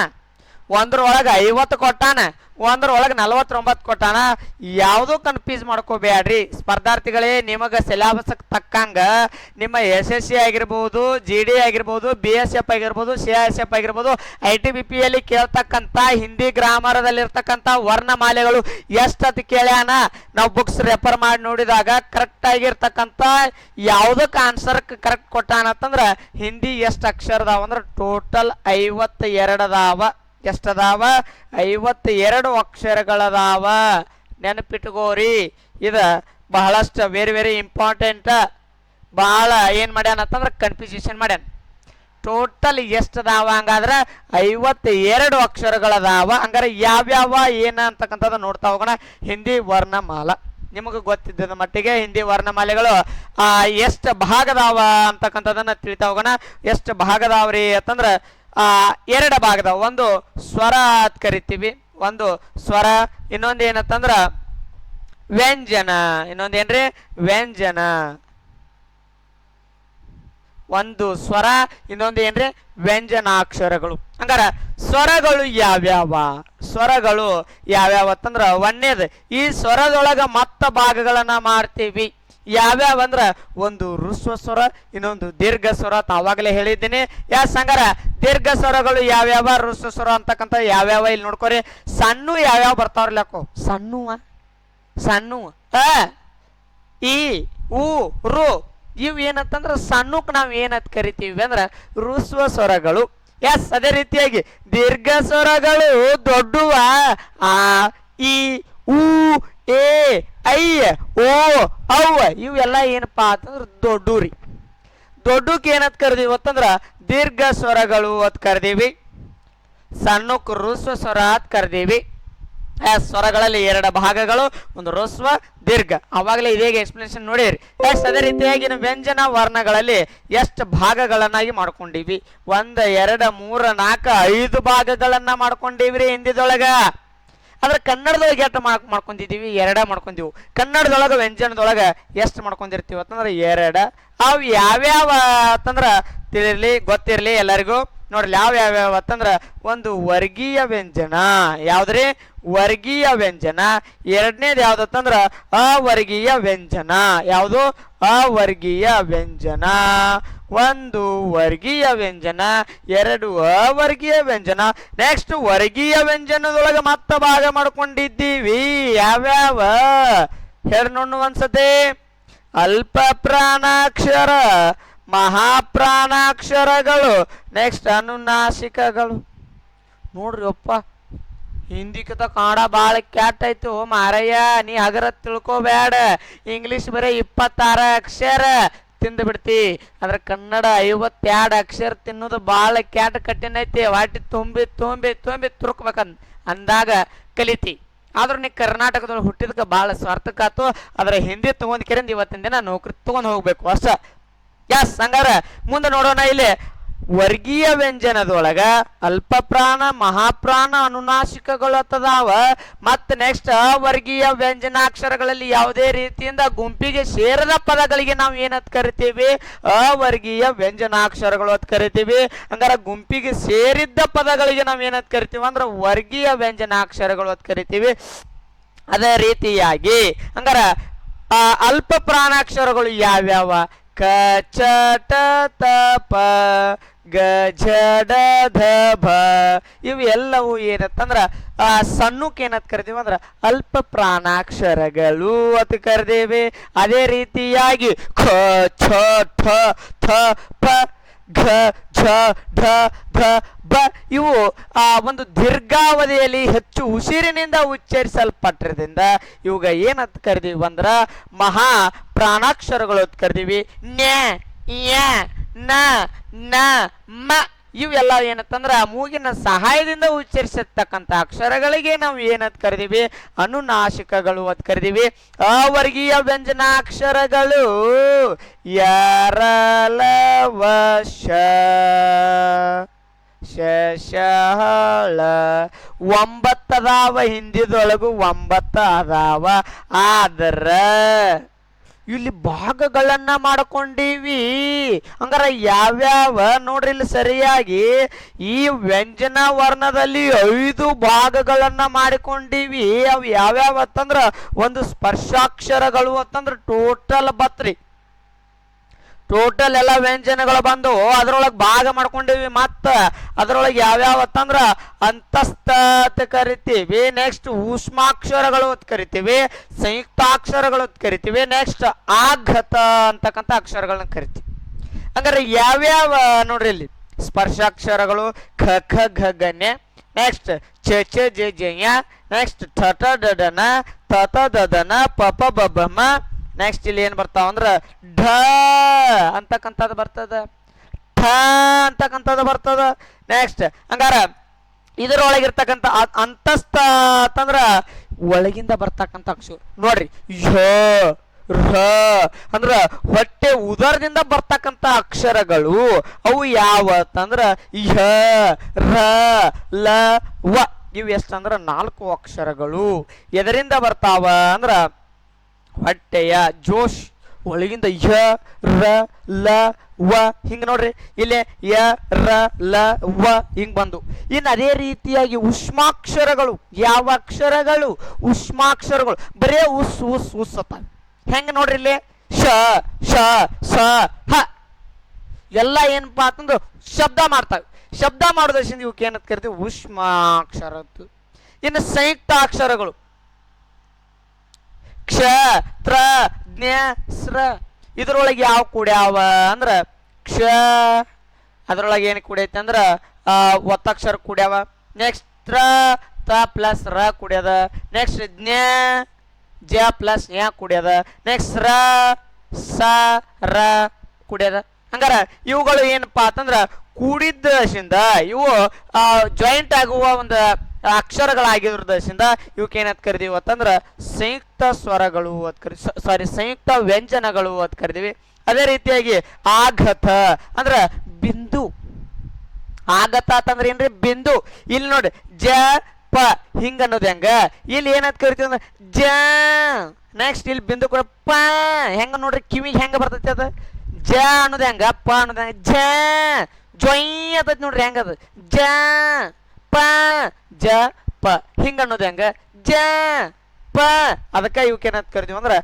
Speaker 1: ಒಂದ್ರೊಳಗೆ 50 ಕೊಟ್ಟಾನ, ಒಂದ್ರೊಳಗೆ 49 ಕೊಟ್ಟಾನ. ಯಾವುದೂ ಕನ್ಫ್ಯೂಸ್ ಮಾಡ್ಕೋಬೇಡ್ರಿ ಸ್ಪರ್ಧಾರ್ಥಿಗಳೇ. ನಿಮಗೆ ಸಿಲೆಬಸ್ ತಕ್ಕಂಗ ನಿಮ್ಮ SSC ಆಗಿರ್ಬೋದು, GD ಆಗಿರ್ಬೋದು, BSF ಆಗಿರ್ಬೋದು, CISF ಆಗಿರ್ಬೋದು, ITBPಯಲ್ಲಿ ಕೇಳ್ತಕ್ಕಂಥ ಹಿಂದಿ ಗ್ರಾಮರದಲ್ಲಿರ್ತಕ್ಕಂಥ ವರ್ಣಮಾಲೆಗಳು ಎಷ್ಟತ್ತು ಕೇಳ್ಯಾನ ನಾವು ಬುಕ್ಸ್ ರೆಫರ್ ಮಾಡಿ ನೋಡಿದಾಗ ಕರೆಕ್ಟ್ ಆಗಿರ್ತಕ್ಕಂಥ ಯಾವುದಕ್ಕೆ ಆನ್ಸರ್ ಕರೆಕ್ಟ್ ಕೊಟ್ಟಾನ ಅಂತಂದ್ರೆ ಹಿಂದಿ ಎಷ್ಟು ಅಕ್ಷರದಾವ ಅಂದ್ರೆ ಟೋಟಲ್ 52 ಅದಾವ. ಎಷ್ಟದಾವ? 52 ಅಕ್ಷರಗಳದಾವ. ನೆನಪಿಟ್ಕೋರಿ, ಇದು ಬಹಳಷ್ಟು ವೆರಿ ಇಂಪಾರ್ಟೆಂಟ್. ಭಾಳ ಏನು ಮಾಡ್ಯಾನ ಅಂತಂದ್ರೆ ಕನ್ಫ್ಯೂಷನ್ ಮಾಡ್ಯಾನ. ಟೋಟಲ್ ಎಷ್ಟದಾವ ಹಂಗಾದ್ರೆ 52 ಅಕ್ಷರಗಳದಾವ. ಹಂಗಾರೆ ಯಾವ್ಯಾವ ಏನ ಅಂತಕ್ಕಂಥದ್ದು ನೋಡ್ತಾ ಹೋಗೋಣ. ಹಿಂದಿ ವರ್ಣಮಾಲ ನಿಮಗೆ ಗೊತ್ತಿದ್ದ ಮಟ್ಟಿಗೆ ಹಿಂದಿ ವರ್ಣಮಾಲೆಗಳು ಎಷ್ಟು ಭಾಗದಾವ ಅಂತಕ್ಕಂಥದ್ದನ್ನ ತಿಳಿತಾ ಹೋಗೋಣ. ಎಷ್ಟು ಭಾಗದಾವ್ರಿ ಅಂತಂದ್ರೆ 2 ಭಾಗದಾವ. ಒಂದು ಸ್ವರ ಅಂತ ಕರಿತೀವಿ, ಒಂದು ಸ್ವರ. ಇನ್ನೊಂದು ಏನಂತಂದ್ರ ವ್ಯಂಜನ. ಇನ್ನೊಂದು ಏನ್ರಿ? ವ್ಯಂಜನ. ಒಂದು ಸ್ವರ, ಇನ್ನೊಂದು ಏನ್ರಿ? ವ್ಯಂಜನಾಕ್ಷರಗಳು. ಹಂಗಾರ ಸ್ವರಗಳು ಯಾವ್ಯಾವ? ಸ್ವರಗಳು ಯಾವ್ಯಾವ ಅಂತಂದ್ರ ಒಂದೇದು ಈ ಸ್ವರದೊಳಗ ಮತ್ತ ಭಾಗಗಳನ್ನ ಮಾಡ್ತೀವಿ. ಯಾವ್ಯಾವ ಅಂದ್ರ ಒಂದು ಹ್ರಸ್ವ ಸ್ವರ, ಇನ್ನೊಂದು ದೀರ್ಘ ಸ್ವರ ಅಂತ ಅವಾಗಲೇ ಹೇಳಿದ್ದೀನಿ. ಹಂಗಾರ ದೀರ್ಘ ಸ್ವರಗಳು ಯಾವ್ಯಾವ, ಹ್ರಸ್ವ ಸ್ವರ ಅಂತಕ್ಕಂಥ ಯಾವ್ಯಾವ ಇಲ್ಲಿ ನೋಡ್ಕೊರಿ. ಸಣ್ಣ ಯಾವ್ಯಾವ ಬರ್ತಾವ್ರಲ್ಲಕ್ಕೋ? ಸಣ್ಣ ಈ ಉ ರು ಇವು ಏನಂತಂದ್ರೆ ಸಣ್ಣಕ್ಕೆ ನಾವು ಏನಂತ ಕರಿತೀವಿ ಅಂದ್ರೆ ಹ್ರಸ್ವ ಸ್ವರಗಳು. ಎಸ್, ಅದೇ ರೀತಿಯಾಗಿ ದೀರ್ಘ ಸ್ವರಗಳು ದೊಡ್ಡವ ಆ ಈ ಉ ಎ ಐ ಓ ಅವ್ ಇವೆಲ್ಲ ಏನಪ್ಪಾ ಅಂತಂದ್ರೆ ದೊಡ್ಡೂರಿ. ದೊಡ್ಡಕ್ಕೆ ಏನಂತ ಕರ್ದೀವಿ ಅಂತಂದ್ರ ದೀರ್ಘ ಸ್ವರಗಳು ಅಂತ ಕರ್ದೀವಿ. ಸಣ್ಣಕ್ಕೆ ಹ್ರಸ್ವ ಸ್ವರ ಅಂತ ಕರ್ದೀವಿ. ಸ್ವರಗಳಲ್ಲಿ 2 ಭಾಗಗಳು, ಒಂದು ಹ್ರಸ್ವ, ದೀರ್ಘ. ಅವಾಗಲೇ ಇದೇಗೆ ಎಕ್ಸ್ಪ್ಲನೇಷನ್ ನೋಡಿರಿ. ಅದೇ ರೀತಿಯಾಗಿ ನಾವು ವ್ಯಂಜನ ವರ್ಣಗಳಲ್ಲಿ ಎಷ್ಟು ಭಾಗಗಳನ್ನಾಗಿ ಮಾಡ್ಕೊಂಡಿವಿ? 1 2 3 4 5 ಭಾಗಗಳನ್ನ ಮಾಡ್ಕೊಂಡಿವ್ರಿ ಹಿಂದಿದೊಳಗ. ಆದ್ರೆ ಕನ್ನಡದೊಳಗೆ ಎಷ್ಟು ಮಾಡ್ಕೊಂಡಿದೀವಿ? 2 ಮಾಡ್ಕೊಂಡಿವು. ಕನ್ನಡದೊಳಗೆ ವ್ಯಂಜನದೊಳಗೆ ಎಷ್ಟು ಮಾಡ್ಕೊಂಡಿರ್ತೀವಿ ಅಂತಂದ್ರೆ 2. ಅವು ಯಾವ್ಯಾವ ಅಂತಂದ್ರ ತಿಳಿರ್ಲಿ, ಗೊತ್ತಿರ್ಲಿ ಎಲ್ಲರಿಗೂ. ನೋಡ್ರಿ ಯಾವ್ಯಾವ ಅಂತಂದ್ರ ಒಂದು ವರ್ಗೀಯ ವ್ಯಂಜನ. ಯಾವ್ದ್ರಿ? ವರ್ಗೀಯ ವ್ಯಂಜನ. ಎರಡನೇದು ಯಾವ್ದಂದ್ರ ಅವರ್ಗೀಯ ವ್ಯಂಜನ. ಯಾವುದು? ಅವರ್ಗೀಯ ವ್ಯಂಜನ. 1 ವರ್ಗೀಯ ವ್ಯಂಜನ, 2 ಅವರ್ಗೀಯ ವ್ಯಂಜನ. ನೆಕ್ಸ್ಟ್ ವರ್ಗೀಯ ವ್ಯಂಜನದೊಳಗೆ ಮತ್ತೆ ಭಾಗ ಮಾಡ್ಕೊಂಡಿದ್ದೀವಿ. ಯಾವ್ಯಾವ ಹೇಳಿ ನೋಡು ಒಂದ್ಸತಿ. ಅಲ್ಪ ಪ್ರಾಣಾಕ್ಷರ, ಮಹಾಪ್ರಾಣಾಕ್ಷರಗಳು, ನೆಕ್ಸ್ಟ್ ಅನುನಾಸಿಕಗಳು. ನೋಡ್ರಿ ಅಪ್ಪ, ಹಿಂದಿಕಿತ ಕನ್ನಡ ಭಾಳ ಕ್ಯಾಟ್ ಐತಿ. ಓ ಮಾರಯ್ಯ, ನೀ ಹಗರ ತಿಳ್ಕೋಬೇಡ. ಇಂಗ್ಲೀಷ್ ಬರೀ 26 ಅಕ್ಷರ ತಿಂದು ಬಿಡ್ತಿ. ಆದ್ರೆ ಕನ್ನಡ 52 ಅಕ್ಷರ ತಿನ್ನೋದು ಭಾಳ ಕ್ಯಾಟ್ ಕಠಿಣ ಐತಿ. ವಾಟಿ ತುಂಬಿ ತುಂಬಿ ತುಂಬಿ ತುರುಕ್ಬೇಕಂದ್ ಅಂದಾಗ ಕಲಿತಿ. ಆದ್ರೂ ನೀ ಕರ್ನಾಟಕದೊಳಗೆ ಹುಟ್ಟಿದಕ್ಕೆ ಭಾಳ ಸ್ವಾರ್ಥಕ್ಕಾತು. ಆದ್ರೆ ಹಿಂದಿ ತಗೊಂಡ್ ಕೆರಿಂದ ಇವತ್ತಿನ ದಿನ ನೌಕರಿ ತಗೊಂಡ್ ಹೋಗ್ಬೇಕು ಅಷ್ಟ. ಎಸ್, ಹಂಗಾರ ಮುಂದೆ ನೋಡೋಣ. ಇಲ್ಲಿ ವರ್ಗೀಯ ವ್ಯಂಜನದೊಳಗ ಅಲ್ಪ ಪ್ರಾಣ, ಮಹಾಪ್ರಾಣ, ಅನುನಾಸಿಕಗಳು ಅಂತದಾವ. ಮತ್ತೆ ನೆಕ್ಸ್ಟ್ ಅವರ್ಗೀಯ ವ್ಯಂಜನಾಕ್ಷರಗಳಲ್ಲಿ ಯಾವುದೇ ರೀತಿಯಿಂದ ಗುಂಪಿಗೆ ಸೇರದ ಪದಗಳಿಗೆ ನಾವು ಏನಂತ ಕರಿತೀವಿ? ಅವರ್ಗೀಯ ವ್ಯಂಜನಾಕ್ಷರಗಳು ಅಂತ ಕರಿತೀವಿ. ಹಂಗಾರ ಗುಂಪಿಗೆ ಸೇರಿದ್ದ ಪದಗಳಿಗೆ ನಾವು ಏನಂತ ಕರಿತೀವಿ ಅಂದ್ರೆ ವರ್ಗೀಯ ವ್ಯಂಜನಾಕ್ಷರಗಳು ಅಂತ ಕರಿತೀವಿ. ಅದೇ ರೀತಿಯಾಗಿ ಹಂಗಾರ ಅಲ್ಪ ಪ್ರಾಣಾಕ್ಷರಗಳು ಯಾವ್ಯಾವ? ಕ ಚ ಟ ತ ಪ ಗ ಝ ಡ ಧ ಭ. ಇವು ಎಲ್ಲವೂ ಏನಂತಂದ್ರ ಸಣ್ಣಕ್ಕೆ ಏನಂತ ಕರಿತೀವಿ ಅಂದ್ರೆ ಅಲ್ಪ ಪ್ರಾಣಾಕ್ಷರಗಳು ಅಂತ ಕರಿದೇವೆ. ಅದೇ ರೀತಿಯಾಗಿ ಖ ಛ ಠ ಥ ಪ ಘ ಝ ಢ ಧ ಬ ಇವು ಒಂದು ದೀರ್ಘಾವಧಿಯಲ್ಲಿ ಹೆಚ್ಚು ಉಸಿರಿನಿಂದ ಉಚ್ಚರಿಸಲ್ಪಟ್ಟಿರೋದ್ರಿಂದ ಇವಾಗ ಏನಂತ ಕರಿದೀವಿ ಅಂದ್ರ ಮಹಾ ಪ್ರಾಣಾಕ್ಷರಗಳು ಅಂತ ಕರಿದೀವಿ. ನ್ಯ ಯ ನ ನ ಮ ಇವೆಲ್ಲ ಏನಂತಂದ್ರ ಮೂಗಿನ ಸಹಾಯದಿಂದ ಉಚ್ಚರಿಸತಕ್ಕಂಥ ಅಕ್ಷರಗಳಿಗೆ ನಾವು ಏನಂತ ಕರಿದೀವಿ, ಅನುನಾಸಿಕಗಳು ಅಂತ ಕರಿದೀವಿ. ಅವರ್ಗೀಯ ವ್ಯಂಜನಾಕ್ಷರಗಳು ಯರಲವ ಶಳ 9 ಅದಾವ, ಹಿಂದಿದೊಳಗು 9 ಅದಾವ. ಆದ್ರ ಇಲ್ಲಿ ಭಾಗಗಳನ್ನ ಮಾಡ್ಕೊಂಡೀವಿ. ಹಂಗಾರ ಯಾವ್ಯಾವ ನೋಡ್ರಿ ಇಲ್ಲಿ ಸರಿಯಾಗಿ ಈ ವ್ಯಂಜನ ವರ್ಣದಲ್ಲಿ 5 ಭಾಗಗಳನ್ನ ಮಾಡಿಕೊಂಡೀವಿ. ಅವು ಯಾವ್ಯಾವ ಅಂತಂದ್ರ ಒಂದು ಸ್ಪರ್ಶಾಕ್ಷರಗಳು ಅಂತಂದ್ರ ಟೋಟಲ್ ಬತ್ರಿ. ಟೋಟಲ್ ಎಲ್ಲ ವ್ಯಂಜನಗಳು ಬಂದು ಅದ್ರೊಳಗೆ ಭಾಗ ಮಾಡ್ಕೊಂಡಿವಿ. ಮತ್ತ ಅದ್ರೊಳಗೆ ಯಾವ್ಯಾವ ಅಂತಂದ್ರ ಅಂತಸ್ಥ ಅಂತ ಕರಿತೀವಿ, ನೆಕ್ಸ್ಟ್ ಊಷ್ಮಾಕ್ಷರಗಳು ಅಂತ ಕರಿತೀವಿ, ಸಂಯುಕ್ತಾಕ್ಷರಗಳು ಅಂತ ಕರಿತೀವಿ, ನೆಕ್ಸ್ಟ್ ಆಘತ ಅಂತಕ್ಕಂಥ ಅಕ್ಷರಗಳನ್ನ ಕರಿತೀವಿ. ಹಂಗಾರೆ ಯಾವ್ಯಾವ ನೋಡ್ರಿ ಇಲ್ಲಿ ಸ್ಪರ್ಶಾಕ್ಷರಗಳು ಖ ಖ ಘ ಗನ್ಯ, ನೆಕ್ಸ್ಟ್ ಚ ಚ ಜ ಜಯ, ನೆಕ್ಸ್ಟ್ ಠ ಠ ಡ ಡ ನ, ತ ತ ದ ದ ನ, ಪ ಪ ಬ ಬ ಮ, ನೆಕ್ಸ್ಟ್ ಇಲ್ಲಿ ಏನ್ ಬರ್ತಾವ ಅಂದ್ರ ಢ ಅಂತಕ್ಕಂಥದ್ದು ಬರ್ತದ, ಠ ಅಂತಕ್ಕಂಥದ್ದು ಬರ್ತದ. ನೆಕ್ಸ್ಟ್ ಹಂಗಾರ ಇದರೊಳಗಿರ್ತಕ್ಕಂಥ ಅಂತಸ್ಥ ಅಂತಂದ್ರ ಒಳಗಿಂದ ಬರ್ತಕ್ಕಂಥ ಅಕ್ಷರ ನೋಡ್ರಿ. ಯ ರ ಅಂದ್ರ ಹೊಟ್ಟೆ ಉದರದಿಂದ ಬರ್ತಕ್ಕಂಥ ಅಕ್ಷರಗಳು ಅವು ಯಾವ ಅಂತಂದ್ರ ಯ ರ ಲ ವ. ಇವು ಎಷ್ಟಂದ್ರ 4 ಅಕ್ಷರಗಳು. ಎದರಿಂದ ಬರ್ತಾವ ಅಂದ್ರ ಹೊಟ್ಟೆಯ ಜೋಶ್ ಒಳಗಿಂದ ಯ ರ ಲ ವ ಹಿಂಗ ನೋಡ್ರಿ ಇಲ್ಲಿ ಯ ರ ಲ ವ ಹಿಂಗ್ ಬಂದು. ಇನ್ನು ಅದೇ ರೀತಿಯಾಗಿ ಉಷ್ಮಾಕ್ಷರಗಳು ಯಾವ ಅಕ್ಷರಗಳು ಉಷ್ಮಾಕ್ಷರಗಳು ಬರೇ ಉಸ್ ಉಸ್ ಉಸ್ ಅತ್ತ ಹೆಂಗ ನೋಡ್ರಿ ಇಲ್ಲಿ ಶ ಶ ಸ ಹ ಎಲ್ಲ ಏನಪ್ಪಾ ಅಂತಂದ್ರೆ ಶಬ್ದ ಮಾಡ್ತಾವೆ. ಶಬ್ದ ಮಾಡೋದ್ರಿಂದ ಇವಕ್ಕೆ ಏನಂತ ಕರಿತೀವಿ ಉಷ್ಮಾಕ್ಷರ. ಇನ್ನು ಸಂಯುಕ್ತ ಅಕ್ಷರಗಳು ಕ್ಷ ತ್ರ ಜ್ಞ ಸ್ರ ಇದ್ರೊಳಗೆ ಯಾವ ಕೂಡ್ಯಾವ ಅಂದ್ರ ಕ್ಷ ಅದ್ರೊಳಗೆ ಏನು ಕೂಡೈತೆ ಅಂದ್ರ ಒತ್ತಕ್ಷರ ಕೂಡ್ಯಾವ. ನೆಕ್ಸ್ಟ್ ತ್ರ ತ ಪ್ಲಸ್ ರ ಕೂಡ್ಯದ. ನೆಕ್ಸ್ಟ್ ಜ್ಞ ಜ ಪ್ಲಸ್ ಯ ಕೂಡ್ಯದ. ನೆಕ್ಸ್ಟ್ ರ ಸ ರ ಕೂಡ್ಯದ. ಹಂಗಾರ ಇವುಗಳು ಏನಪ್ಪಾ ಅಂತಂದ್ರ ಕೂಡಿದ್ದರಿಂದ ಇವು ಜಾಯಿಂಟ್ ಆಗುವ ಒಂದು ಅಕ್ಷರಗಳಾಗಿರೋದ್ರಿಂದ ಇವಕ್ಕೆ ಏನಂತ ಕರಿದೀವಿ ಅಂತಂದ್ರ ಸಂಯುಕ್ತ ಸ್ವರಗಳು ಅಂತ ಕರಿ ಸಂಯುಕ್ತ ವ್ಯಂಜನಗಳು ಅಂತ ಕರಿದೀವಿ. ಅದೇ ರೀತಿಯಾಗಿ ಆಘತ ಅಂದ್ರ ಬಿಂದು. ಆಗತ ಅಂತಂದ್ರೆ ಏನ್ರಿ ಬಿಂದು. ಇಲ್ಲಿ ನೋಡಿ ಜ ಪ ಹಿಂಗ ಅನ್ನೋದು ಹೆಂಗ ಇಲ್ಲಿ ಏನಂತ ಕರಿತೀವಿ ಅಂದ್ರೆ ಜ. ನೆಕ್ಸ್ಟ್ ಇಲ್ಲಿ ಬಿಂದು ಕೂಡ ಪ ಹೆಂಗ ನೋಡ್ರಿ ಕಿವಿಗೆ ಹೆಂಗ ಬರ್ತೈತಿ ಅದ ಜ ಅನ್ನೋದು ಹೆಂಗ ಪ ಅನ್ನೋದು ಹೆಂಗ ಜ ಜೊಯ್ ಅಂತೈತಿ ನೋಡ್ರಿ ಹೆಂಗದ ಜ ಪ ಜ ಪ ಹಿಂಗ ಅನ್ನೋದು ಹೆಂಗ ಜ ಪ. ಅದಕ್ಕೆ ಇವಕ್ಕೆ ಏನಂತ ಕರಿತೀವಿ ಅಂದ್ರೆ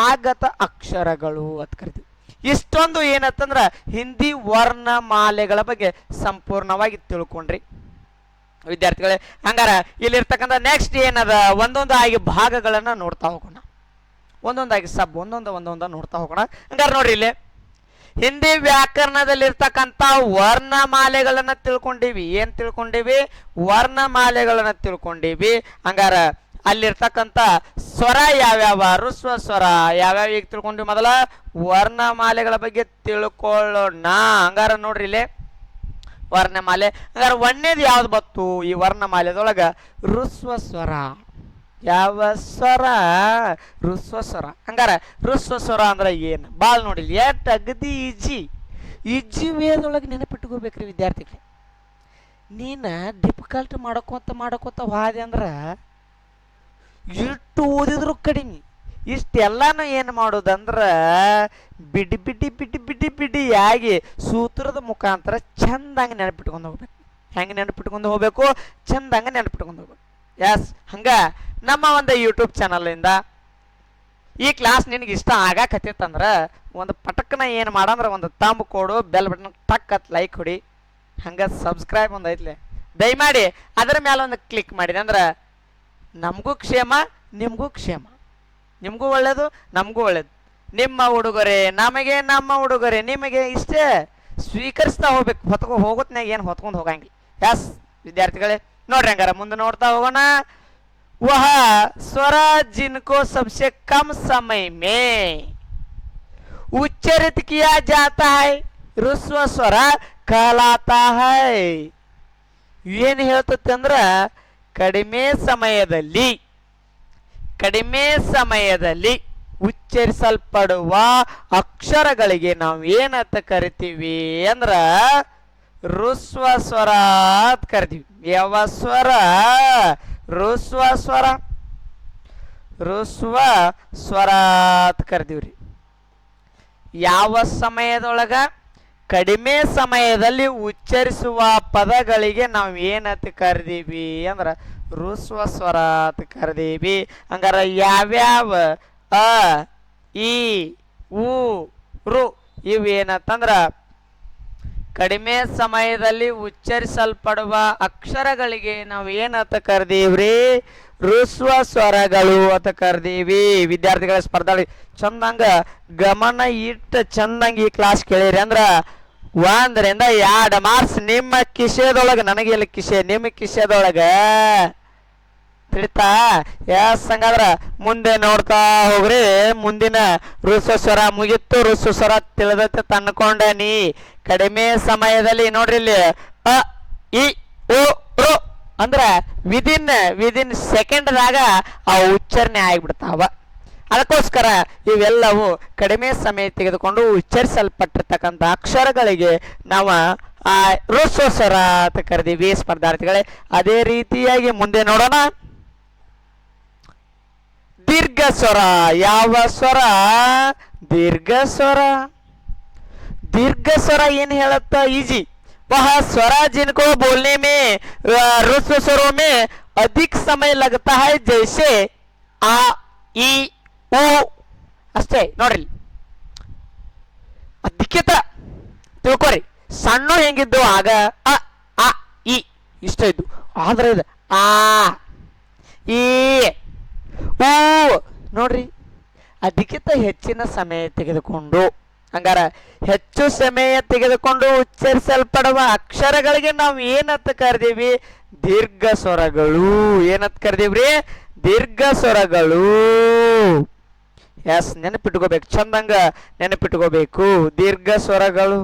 Speaker 1: ಆಗತ ಅಕ್ಷರಗಳು ಅಂತ ಕರಿತೀವಿ. ಇಷ್ಟೊಂದು ಏನಂತಂದ್ರ ಹಿಂದಿ ವರ್ಣಮಾಲೆಗಳ ಬಗ್ಗೆ ಸಂಪೂರ್ಣವಾಗಿ ತಿಳ್ಕೊಂಡ್ರಿ ವಿದ್ಯಾರ್ಥಿಗಳೇ. ಹಂಗಾರ ಇಲ್ಲಿರ್ತಕ್ಕಂಥ ನೆಕ್ಸ್ಟ್ ಏನದ ಒಂದೊಂದು ಆಗಿ ಭಾಗಗಳನ್ನ ನೋಡ್ತಾ ಹೋಗೋಣ. ಒಂದೊಂದಾಗಿ ಒಂದೊಂದ ನೋಡ್ತಾ ಹೋಗೋಣ. ಹಂಗಾರ ನೋಡ್ರಿ ಇಲ್ಲಿ ಹಿಂದಿ ವ್ಯಾಕರಣದಲ್ಲಿರ್ತಕ್ಕಂಥ ವರ್ಣಮಾಲೆಗಳನ್ನ ತಿಳ್ಕೊಂಡಿವಿ. ಏನ್ ತಿಳ್ಕೊಂಡಿವಿ? ವರ್ಣಮಾಲೆಗಳನ್ನ ತಿಳ್ಕೊಂಡಿವಿ. ಹಂಗಾರ ಅಲ್ಲಿರ್ತಕ್ಕಂಥ ಸ್ವರ ಯಾವ್ಯಾವ ಋಸ್ವ ಸ್ವರ ಯಾವ್ಯಾವ ಈಗ ತಿಳ್ಕೊಂಡಿವಿ. ಮೊದಲ ವರ್ಣಮಾಲೆಗಳ ಬಗ್ಗೆ ತಿಳ್ಕೊಳ್ಳೋಣ. ಹಂಗಾರ ನೋಡ್ರಿ ಇಲ್ಲಿ ವರ್ಣಮಾಲೆ. ಹಂಗಾರ ಒಂದೇದು ಯಾವ್ದು ಬತ್ತು ಈ ವರ್ಣಮಾಲೆದೊಳಗ? ಋಸ್ವ ಸ್ವರ. ಯಾವ ಸ್ವರ? ಋಸ್ವ ಸ್ವರ. ಹಂಗಾರ ಋಸ್ವ ಸ್ವರ ಅಂದ್ರೆ ಏನು? ಬಾಳ್ ನೋಡಿಲ್ಲ ಎಟ್ ಅಗದಿ ಈಜಿ ವೇದೊಳಗೆ ನೆನಪಿಟ್ಕೋಬೇಕ್ರಿ ವಿದ್ಯಾರ್ಥಿಗಳೇ. ನೀನ ಡಿಫಿಕಲ್ಟ್ ಮಾಡಕೋತ ಹಾದೆ ಅಂದ್ರ ಇಷ್ಟು ಓದಿದ್ರು ಕಡಿಮೆ. ಇಷ್ಟೆಲ್ಲಾನು ಏನು ಮಾಡೋದಂದ್ರ ಬಿಡಿ ಬಿಡಿ ಬಿಡಿ ಬಿಡಿ ಬಿಡಿ ಆಗಿ ಸೂತ್ರದ ಮುಖಾಂತರ ಚಂದಂಗೆ ನೆನಪಿಟ್ಕೊಂಡು ಹೋಗ್ಬೇಕು. ಹೆಂಗೆ ನೆನಪಿಟ್ಕೊಂಡು ಹೋಗ್ಬೇಕು? ಚಂದಂಗೆ ನೆನಪಿಟ್ಕೊಂಡು ಹೋಗ್ಬೇಕು. ಎಸ್, ಹಂಗ ನಮ್ಮ ಒಂದು ಯೂಟ್ಯೂಬ್ ಚಾನಲಿಂದ ಈ ಕ್ಲಾಸ್ ನಿನಗೆ ಇಷ್ಟ ಆಗಾಕತ್ತಿತ್ತಂದ್ರೆ ಒಂದು ಪಟಕ್ನ ಏನು ಮಾಡಂದ್ರೆ ಒಂದು ತಂಬ್ ಕೊಡು, ಬೆಲ್ ಬಟನ್ ಟಕ್ ಅತ್ ಲೈಕ್ ಹೊಡಿ, ಹಂಗೆ ಸಬ್ಸ್ಕ್ರೈಬ್ ಒಂದು ಐತ್ಲೆ ದಯಮಾಡಿ ಅದರ ಮೇಲೆ ಒಂದು ಕ್ಲಿಕ್ ಮಾಡಿದೆ ಅಂದ್ರೆ ನಮಗೂ ಕ್ಷೇಮ, ನಿಮಗೂ ಕ್ಷೇಮ. ನಿಮಗೂ ಒಳ್ಳೇದು, ನಮಗೂ ಒಳ್ಳೇದು. ನಿಮ್ಮ ಉಡುಗೊರೆ ನಮಗೆ, ನಮ್ಮ ಉಡುಗೊರೆ ನಿಮಗೆ. ಇಷ್ಟೇ ಸ್ವೀಕರಿಸ್ತಾ ಹೋಗ್ಬೇಕು. ಹೋಗುತ್ನಾಗ ಏನು ಹೊತ್ಕೊಂಡು ಹೋಗಂಗಿಲ್ಲ. ಎಸ್ ವಿದ್ಯಾರ್ಥಿಗಳೇ, ನೋಡ್ರಿ ಹಂಗಾರ ಮುಂದೆ ನೋಡ್ತಾ ಹೋಗೋಣ. वह स्वर जिनको सबसे कम समय में उच्चारित किया जाता है ह्रस्व स्वर कहलाता है. ಏನು ಹೇಳ್ತದೆ ಅಂದ್ರ ಕಡಿಮೆ ಸಮಯದಲ್ಲಿ ಉಚ್ಚರಿಸಲ್ಪಡುವ ಅಕ್ಷರಗಳಿಗೆ ನಾವು ಏನಂತ ಕರಿತೀವಿ ಅಂದ್ರ ಋಸ್ವ ಸ್ವರ ಅಂತ ಕರಿತೀವಿ. ಯಾವ ಸ್ವರ? ಋಸ್ವ ಸ್ವರ ಅಂತ ಕರಿತೀವ್ರಿ. ಯಾವ ಸಮಯದೊಳಗ? ಕಡಿಮೆ ಸಮಯದಲ್ಲಿ ಉಚ್ಚರಿಸುವ ಪದಗಳಿಗೆ ನಾವು ಏನಂತ ಕರಿದೀವಿ ಅಂದ್ರ ಋಸ್ವ ಸ್ವರ ಅಂತ ಕರಿದೀವಿ. ಹಂಗಾರ ಯಾವ್ಯಾವ ಅ ಈ ಉ ರು ಇವೇನಂತಂದ್ರ ಕಡಿಮೆ ಸಮಯದಲ್ಲಿ ಉಚ್ಚರಿಸಲ್ಪಡುವ ಅಕ್ಷರಗಳಿಗೆ ನಾವು ಏನಂತ ಕರೆದೀವ್ರಿ? ಋಸ್ವ ಸ್ವರಗಳು ಅಂತ ಕರೆದೀವಿ. ವಿದ್ಯಾರ್ಥಿಗಳ ಸ್ಪರ್ಧಾಳಿ ಚಂದಂಗ ಗಮನ ಇಟ್ಟು ಚಂದಂಗ ಈ ಕ್ಲಾಸ್ ಕೇಳಿರಿ ಅಂದ್ರ 1ರಿಂದ 2 ಮಾರ್ಕ್ಸ್ ನಿಮ್ಮ ಕಿಶೆದೊಳಗೆ. ನನಗೆ ಇಲ್ಲಿ ಕಿಶೆ, ನಿಮ್ಮ ಕಿಶೆದೊಳಗ ತಿಳಿತಾ? ಎಸ್, ಹಂಗಾದ್ರ ಮುಂದೆ ನೋಡ್ತಾ ಹೋಗ್ರಿ. ಮುಂದಿನ ಋಸ್ವ ಸ್ವರ ಮುಗಿತ್ತು. ಋಸ್ವ ಸ್ವರ ತಿಳಿದತ್ತೆ ತಂದ್ಕೊಂಡ ನೀ. ಕಡಿಮೆ ಸಮಯದಲ್ಲಿ ನೋಡ್ರಿ ಇಲ್ಲಿ ಅ ಇ ಉ ರು ಅಂದ್ರ ವಿದಿನ್ ಸೆಕೆಂಡ್ದಾಗ ಆ ಉಚ್ಚಾರಣೆ ಆಗಿಬಿಡ್ತಾವ. ಅದಕ್ಕೋಸ್ಕರ ಇವೆಲ್ಲವೂ ಕಡಿಮೆ ಸಮಯ ತೆಗೆದುಕೊಂಡು ಉಚ್ಚರಿಸಲ್ಪಟ್ಟಿರ್ತಕ್ಕಂಥ ಅಕ್ಷರಗಳಿಗೆ ನಾವು ಋಸ್ವ ಸ್ವರ ಅಂತ ಕರೆದೀವಿ ಸ್ಪರ್ಧಾರ್ಥಿಗಳೇ. ಅದೇ ರೀತಿಯಾಗಿ ಮುಂದೆ ನೋಡೋಣ. दीर्घ स्वर. ಯಾವ ಸ್ವರ? दीर्घ स्वर. दीर्घ स्वर ಏನ್ ಹೇಳುತ್ತ? ಈಜಿ. वह स्वर जिनको बोलने में ऋस्व स्वरों में अधिक समय लगता है जैसे आ ई उ. ಅಷ್ಟೇ ನೋಡ್ರಿ. ಅದಕ್ಕಿಂತ ತಿಳ್ಕೊರಿ. ಸಣ್ಣ ಹೆಂಗಿದ್ದು ಆಗ ಅ ಆ ಇ ಇಷ್ಟ ಇದ್ದು. ಆದ್ರೆ ಇದು ಆ ಈ ನೋಡ್ರಿ ಅದಕ್ಕಿಂತ ಹೆಚ್ಚಿನ ಸಮಯ ತೆಗೆದುಕೊಂಡು, ಹಂಗಾರ ಹೆಚ್ಚು ಸಮಯ ತೆಗೆದುಕೊಂಡು ಉಚ್ಚರಿಸಲ್ಪಡುವ ಅಕ್ಷರಗಳಿಗೆ ನಾವು ಏನಂತ ಕರೆದೀವಿ? ದೀರ್ಘ ಸ್ವರಗಳು. ಏನಂತ ಕರೆದೀವ್ರಿ? ದೀರ್ಘ ಸ್ವರಗಳು. ಎಸ್, ನೆನಪಿಟ್ಕೋಬೇಕು, ಚಂದಂಗ ನೆನಪಿಟ್ಕೋಬೇಕು. ದೀರ್ಘ ಸ್ವರಗಳು,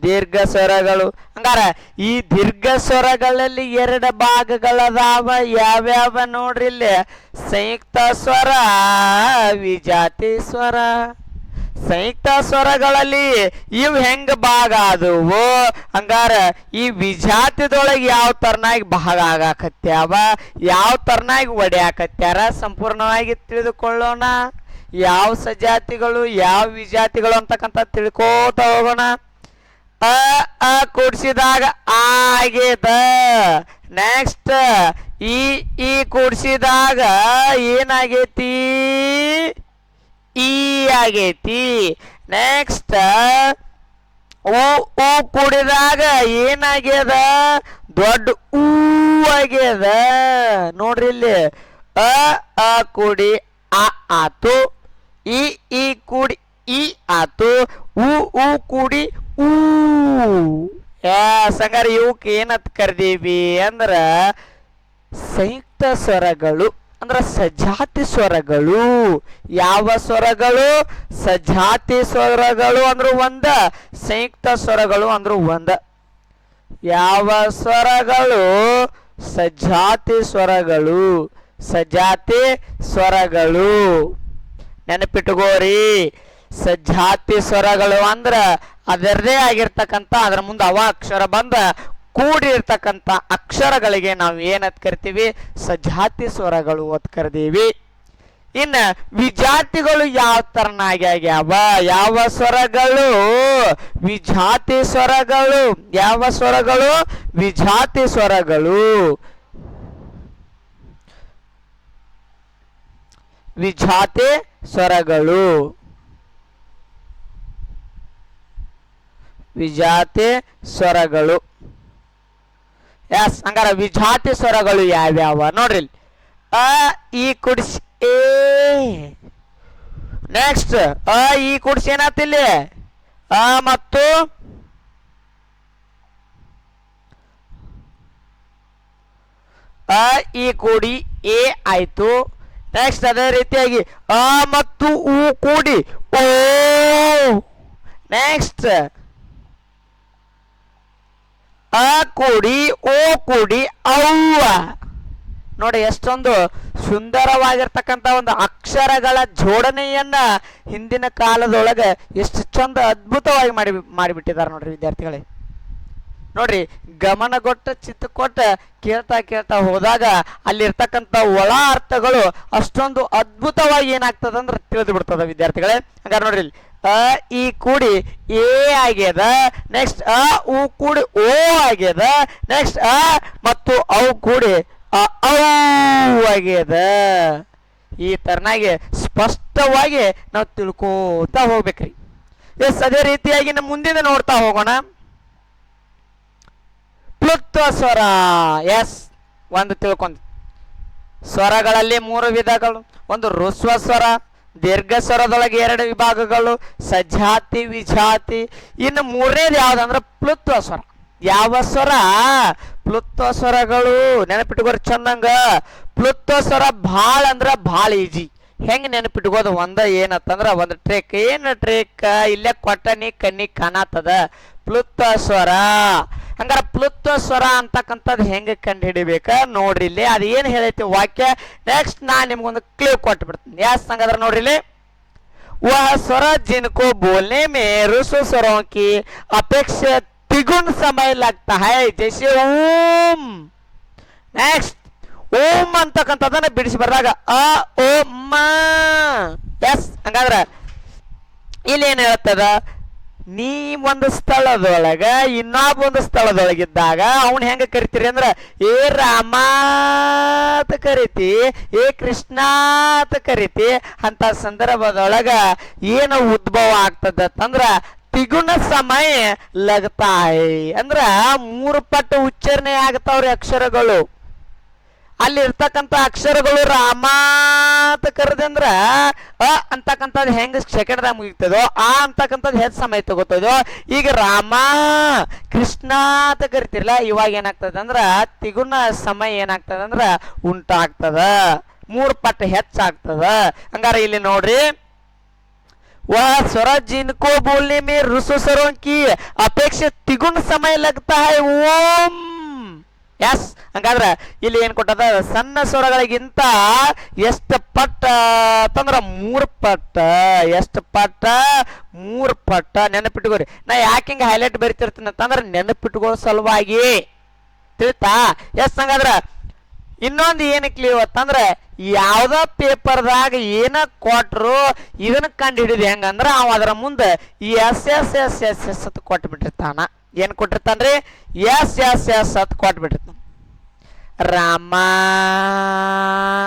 Speaker 1: ದೀರ್ಘ ಸ್ವರಗಳು. ಹಂಗಾರ ಈ ದೀರ್ಘ ಸ್ವರಗಳಲ್ಲಿ 2 ಭಾಗಗಳದಾವ. ಯಾವ್ಯಾವ ನೋಡ್ರಿ ಇಲ್ಲಿ? ಸಂಯುಕ್ತ ಸ್ವರ, ವಿಜಾತಿ ಸ್ವರ. ಸಂಯುಕ್ತ ಸ್ವರಗಳಲ್ಲಿ ಇವು ಹೆಂಗ ಭಾಗ ಆದವು? ಹಂಗಾರ ಈ ವಿಜಾತಿದೊಳಗೆ ಯಾವ ತರನಾಗಿ ಭಾಗ ಆಗಾಕತ್ಯಾವ, ಯಾವ ತರನಾಗಿ ಒಡೆಯಾಕತ್ಯಾರ ಸಂಪೂರ್ಣವಾಗಿ ತಿಳಿದುಕೊಳ್ಳೋಣ. ಯಾವ ಸಜಾತಿಗಳು ಯಾವ ವಿಜಾತಿಗಳು ಅಂತಕ್ಕಂಥ ತಿಳ್ಕೋತ ಹೋಗೋಣ. ಅ ಕೂಡಿಸಿದಾಗ ಆ ಆಗೇತ. ನೆಕ್ಸ್ಟ್ ಈ ಕೂಡಿಸಿದಾಗ ಏನಾಗೈತಿ? ಈ ಆಗೈತಿ. ನೆಕ್ಸ್ಟ್ ಉ ಕೂಡಿದಾಗ ಏನಾಗ್ಯದ? ದೊಡ್ಡ ಊ ಆಗ್ಯದ. ನೋಡ್ರಿ ಇಲ್ಲಿ ಅ ಕೂಡಿ ಆ ಆತು, ಈ ಕೂಡಿ ಈ ಆತು, ಉ ಕೂಡಿ ಊ. ಸಂಗಾರ ಇವಕ್ಕೆ ಏನಂತ ಕರೆದೀವಿ ಅಂದ್ರ ಸಂಯುಕ್ತ ಸ್ವರಗಳು, ಅಂದ್ರ ಸಜಾತಿ ಸ್ವರಗಳು. ಯಾವ ಸ್ವರಗಳು? ಸಜಾತಿ ಸ್ವರಗಳು ಅಂದ್ರು ಒಂದ, ಸಂಯುಕ್ತ ಸ್ವರಗಳು ಅಂದ್ರು ಒಂದ. ಯಾವ ಸ್ವರಗಳು? ಸಜಾತಿ ಸ್ವರಗಳು. ಸಜಾತಿ ಸ್ವರಗಳು ನೆನಪಿಟ್ಟುಕೋರಿ. ಸಜಾತಿ ಸ್ವರಗಳು ಅಂದ್ರ ಅದರದೇ ಆಗಿರ್ತಕ್ಕಂಥ, ಅದರ ಮುಂದೆ ಅವ ಅಕ್ಷರ ಬಂದ ಕೂಡಿರ್ತಕ್ಕಂಥ ಅಕ್ಷರಗಳಿಗೆ ನಾವು ಏನಂತ ಕರಿತೀವಿ? ಸಜಾತಿ ಸ್ವರಗಳು ಅಂತ ಕರಿದೀವಿ. ಇನ್ನ ವಿಜಾತಿಗಳು ಯಾವ ತರನಾಗಿ ಆಗ್ಯಾವ? ಯಾವ ಸ್ವರಗಳು? ವಿಜಾತಿ ಸ್ವರಗಳು. ಯಾವ ಸ್ವರಗಳು? ವಿಜಾತಿ ಸ್ವರಗಳು. ವಿಜಾತಿ ಸ್ವರಗಳು. ವಿಜಾತಿ ಸ್ವರಗಳು. ಎಸ್, ಹಂಗಾರ ವಿಜಾತಿ ಸ್ವರಗಳು ಯಾವ್ಯಾವ ನೋಡ್ರಿ. ಅ ಈ ಕುಡಿಸಿ ಏ. ನೆಕ್ಸ್ಟ್ ಈ ಕೂಡಿಸಿ ಏನಾತಿಲ್ಲಿ ಮತ್ತು ಈ ಕೂಡಿ ಎ ಆಯ್ತು. ನೆಕ್ಸ್ಟ್ ಅದೇ ರೀತಿಯಾಗಿ ಮತ್ತು ಉ ಕೂಡಿ ಓ. ನೆಕ್ಸ್ಟ್ ಕೂಡಿ ಓ ಕೂಡಿ ಅವ್ವ. ನೋಡಿ ಎಷ್ಟೊಂದು ಸುಂದರವಾಗಿರ್ತಕ್ಕಂಥ ಒಂದು ಅಕ್ಷರಗಳ ಜೋಡಣೆಯನ್ನ ಹಿಂದಿನ ಕಾಲದೊಳಗೆ ಎಷ್ಟು ಚಂದ ಅದ್ಭುತವಾಗಿ ಮಾಡಿಬಿಟ್ಟಿದ್ದಾರೆ ನೋಡ್ರಿ ವಿದ್ಯಾರ್ಥಿಗಳೇ. ನೋಡ್ರಿ ಗಮನಗೊಟ್ಟ ಚಿತ್ತ ಕೊಟ್ಟ ಕೇಳ್ತಾ ಕೇಳ್ತಾ ಹೋದಾಗ ಅಲ್ಲಿರ್ತಕ್ಕಂಥ ಒಳ ಅರ್ಥಗಳು ಅಷ್ಟೊಂದು ಅದ್ಭುತವಾಗಿ ಏನಾಗ್ತದ ಅಂದ್ರೆ ತಿಳಿದು ಬಿಡ್ತದ ವಿದ್ಯಾರ್ಥಿಗಳೇ. ಹಂಗಾರೆ ನೋಡ್ರಿ ಈ ಕೂಡಿ ಎ ಆಗ್ಯದ. ನೆಕ್ಸ್ಟ್ ಉ ಕೂಡಿ ಓ ಆಗ್ಯದ. ನೆಕ್ಸ್ಟ್ ಮತ್ತು ಅವು ಕೂಡಿ ಔ ಆಗ್ಯದ. ಈ ತರನಾಗಿ ಸ್ಪಷ್ಟವಾಗಿ ನಾವು ತಿಳ್ಕೋತಾ ಹೋಗ್ಬೇಕ್ರಿ. ಎಸ್ ಅದೇ ರೀತಿಯಾಗಿ ನಮ್ಮ ಮುಂದಿನ ನೋಡ್ತಾ ಹೋಗೋಣ. ಪ್ಲುತ್ವ ಸ್ವರ. ಎಸ್ ಒಂದು ತಿಳ್ಕೊಂಡ್ ಸ್ವರಗಳಲ್ಲಿ 3 ವಿಧಗಳು. ಒಂದು ಋಸ್ವ ಸ್ವರ, ದೀರ್ಘ ಸ್ವರದೊಳಗೆ 2 ವಿಭಾಗಗಳು, ಸಜಾತಿ ವಿಜಾತಿ. ಇನ್ನು 3ನೇದು ಯಾವ್ದಂದ್ರೆ ಪ್ಲುತ್ವ ಸ್ವರ. ಯಾವ ಸ್ವರ? ಪ್ಲುತ್ವ ಸ್ವರಗಳು. ನೆನಪಿಟ್ಕೋರಿ ಚಂದಂಗ. ಪ್ಲುತ್ವ ಸ್ವರ ಭಾಳ ಅಂದ್ರೆ ಭಾಳ ಈಜಿ. ಹೆಂಗೆ ನೆನಪಿಟ್ಕೋದು? ಏನತ್ತಂದ್ರ ಒಂದು ಟ್ರೇಕ್. ಏನು ಟ್ರೇಕ್? ಇಲ್ಲೇ ಕೊಟ್ಟನಿ ಕಣ್ಣಿ ಕಾಣತ್ತದ ಪ್ಲುತ್ವ ಸ್ವರ. ಹಂಗಾರೆ ಪ್ಲುತ್ವ ಸ್ವರ ಅಂತಕ್ಕಂಥದ್ದು ಹೆಂಗೆ ಕಂಡು ಹಿಡಿಬೇಕ ನೋಡ್ರಿ ಇಲ್ಲಿ. ಅದು ಏನು ಹೇಳೈತಿ ವಾಕ್ಯ. ನೆಕ್ಸ್ಟ್ ನಾನು ನಿಮ್ಗೊಂದು ಕ್ಲಿಯರ್ ಕೊಟ್ಟು ಬಿಡ್ತೀನಿ. ಯಾಸ್ ಹಂಗಾದ್ರೆ ನೋಡ್ರಿ ಇಲ್ಲಿ. वह स्वर जिनको बोलने में रुसु स्वरों की अपेक्षा तिगुन समय लगता है, जैसे ओम. नेक्स्ट ओम ಅಂತಕ್ಕಂಥದ್ದನ್ನ ಬಿಡಿಸಿ ಬರೆದಾಗ ಅ ಓ ಮ. ಎಸ್ ಹಂಗಾದ್ರೆ ಇಲ್ಲಿ ಏನು ಹೇಳ್ತದ? ನೀ ಒಂದು ಸ್ಥಳದೊಳಗ ಇನ್ನೊಬ್ಬೊಂದು ಸ್ಥಳದೊಳಗಿದ್ದಾಗ ಅವನ್ ಹೆಂಗ ಕರಿತೀರಿ ಅಂದ್ರ ಏ ರಾಮ ಅಂತ ಕರಿತಿ, ಏ ಕೃಷ್ಣ ಅಂತ ಕರಿತಿ. ಅಂತ ಸಂದರ್ಭದೊಳಗ ಏನು ಉದ್ಭವ ಆಗ್ತದಂದ್ರ ತಿಗುಣ ಸಮಯ ಲಗ್ತಾಯಿ ಅಂದ್ರ 3 ಪಟ್ಟು ಉಚ್ಚಾರಣೆ ಆಗ್ತಾವ್ರಿ ಅಕ್ಷರಗಳು. ಅಲ್ಲಿ ಇರ್ತಕ್ಕಂಥ ಅಕ್ಷರಗಳು ರಾಮ ಅಂತ ಕರೆದಂದ್ರ ಅಂತಕ್ಕಂಥದ್ದು ಹೆಂಗ ಸೆಕೆಂಡ್ದಾಗ ಮುಗಿತದೋ ಆ ಅಂತಕ್ಕಂಥದ್ದು ಹೆಚ್ಚು ಸಮಯ ತಗೋತದೋ. ಈಗ ರಾಮ ಕೃಷ್ಣ ಅಂತ ಕರಿತಿರ್ಲ, ಇವಾಗ ಏನಾಗ್ತದ ಅಂದ್ರ ತಿಗುಣ ಸಮಯ ಏನಾಗ್ತದಂದ್ರ ಉಂಟಾಗ್ತದ, 3 ಪಟ್ಟು ಹೆಚ್ಚಾಗ್ತದ. ಹಂಗಾರ ಇಲ್ಲಿ ನೋಡ್ರಿ, वह स्वर जिनको बोलने में रुसु स्वरों की अपेक्षा तिगुण समय लगता है ओम. ಎಸ್ ಹಂಗಾದ್ರೆ ಇಲ್ಲಿ ಏನ್ ಕೊಟ್ಟದ? ಸಣ್ಣ ಸ್ವರಗಳಿಗಿಂತ ಎಷ್ಟು ಪಟ್ಟ ಅಂತಂದ್ರ 3 ಪಟ್ಟ. ಎಷ್ಟು ಪಟ್ಟ? 3 ಪಟ್ಟ. ನೆನಪಿಟ್ಕೋರಿ. ನಾ ಯಾಕೆ ಹಿಂಗೆ ಹೈಲೈಟ್ ಬರಿತಿರ್ತೀನಿ ಅಂತಂದ್ರೆ ನೆನಪಿಟ್ಕೋ ಸಲುವಾಗಿ. ತಿಳಿತಾ? ಎಸ್ ಹಂಗಾದ್ರ ಇನ್ನೊಂದು ಏನಕ್ಕೆ ಇವತ್ತಂದ್ರೆ ಯಾವ್ದ ಪೇಪರ್ದಾಗ ಏನ ಕೊಟ್ರು ಇದನ್ನ ಕಂಡು ಹಿಡಿದು ಹೆಂಗಂದ್ರ ಅವ ಅದರ ಮುಂದೆ yes yes yes yes yes ಅಂತ ಕೊಟ್ಬಿಟ್ಟಿರ್ತಾನ. ಏನ್ ಕೊಟ್ಟಿರ್ತಾನ್ರಿ? ಎಸ್ ಎಸ್ ಎಸ್ ಅಂತ ಕೊಟ್ಬಿಟ್ಟಿರ್ತಾನ. ರಾಮ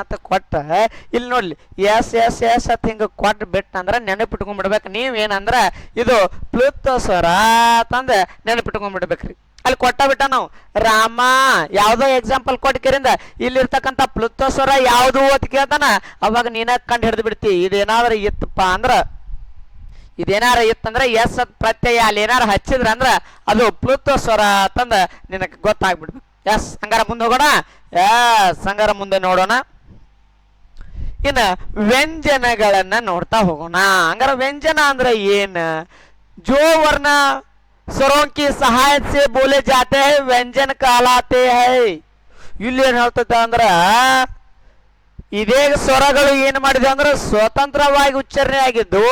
Speaker 1: ಅಂತ ಕೊಟ್ಟ ಇಲ್ಲಿ ನೋಡ್ಲಿ ಎಸ್ ಎಸ್ ಎಸ್ ಅಂತ ಹಿಂಗ ಕೊಟ್ಟು ಬಿಟ್ಟಂದ್ರ ನೆನಪಿಟ್ಕೊಂಡ್ಬಿಡ್ಬೇಕು. ನೀವೇನಂದ್ರ ಇದು ಪ್ಲುತ್ವ ಸ್ವರ ಅಂತಂದ ನೆನಪಿಟ್ಕೊಂಡ್ಬಿಡ್ಬೇಕ್ರಿ. ಅಲ್ಲಿ ಕೊಟ್ಟ ಬಿಟ್ಟ ನಾವು ರಾಮ ಯಾವ್ದೋ ಎಕ್ಸಾಂಪಲ್ ಕೊಟ್ಟಿರಿಂದ ಇಲ್ಲಿರ್ತಕ್ಕಂಥ ಪ್ಲುತ್ವ ಸ್ವರ ಯಾವ್ದು ಅಂತ ಕೇಳ್ತಾನ. ಅವಾಗ ನೀನ ಕಂಡು ಹಿಡಿದು ಬಿಡ್ತಿ. ಇದೇನಾದ್ರೂ ಇತ್ತಪ್ಪ ಅಂದ್ರ, ಇದೇನಾರ ಇತ್ತಂದ್ರೆ ಎಸ್ ಅದ್ ಪ್ರತ್ಯಯ ಅಲ್ಲಿ ಏನಾರ ಹಚ್ಚಿದ್ರ ಅಂದ್ರ ಅದು ಪ್ಲುತ್ವ ಸ್ವರ ಅಂತಂದ ನಿನಗೆ ಗೊತ್ತಾಗ್ಬಿಡ್ಬೇಕು. ಎಸ್ ಹಂಗಾರ ಮುಂದೆ ಹೋಗೋಣ. ಎಸ್ ಹಂಗಾರ ಮುಂದೆ ನೋಡೋಣ. ಇನ್ನ ವ್ಯಂಜನಗಳನ್ನ ನೋಡ್ತಾ ಹೋಗೋಣ. ಹಂಗಾರ ವ್ಯಂಜನ ಅಂದ್ರೆ ಏನ್? जो वर्ण स्वरों की सहायता से बोले जाते हैं व्यंजन कहलाते हैं. ಇಲ್ಲಿ ಏನ್ ಹೇಳ್ತದ ಅಂದ್ರ ಇದೇ ಸ್ವರಗಳು ಏನ್ ಮಾಡಿದೆ ಅಂದ್ರೆ ಸ್ವತಂತ್ರವಾಗಿ ಉಚ್ಚಾರಣೆ ಆಗಿದ್ದು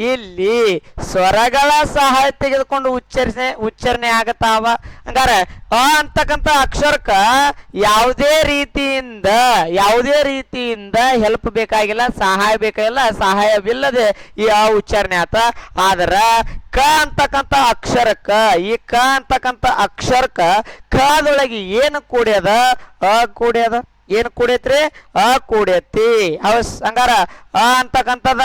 Speaker 1: ಇಲ್ಲಿ ಸ್ವರಗಳ ಸಹಾಯ ತೆಗೆದುಕೊಂಡು ಉಚ್ಚಾರಣೆ ಆಗತಾವ. ಹಂಗಾರೆ ಅಂತಕ್ಕಂಥ ಅಕ್ಷರಕ್ಕ ಯಾವುದೇ ರೀತಿಯಿಂದ ಹೆಲ್ಪ್ ಬೇಕಾಗಿಲ್ಲ, ಸಹಾಯ ಬೇಕಾಗಿಲ್ಲ, ಸಹಾಯವಿಲ್ಲದೆ ಯಾವ ಉಚ್ಚಾರಣೆ ಆತ. ಆದ್ರ ಕ ಅಂತಕ್ಕಂಥ ಅಕ್ಷರಕ್ಕ, ಈ ಕ ಅಂತಕ್ಕಂಥ ಅಕ್ಷರಕ್ಕ ಕದೊಳಗೆ ಏನು ಕೂಡ್ಯದ? ಕೂಡ್ಯದ. ಏನು ಕೂಡೈತ್ರಿ? ಕೂಡೈತಿ. ಹಂಗಾರ ಅಂತಕ್ಕಂಥದ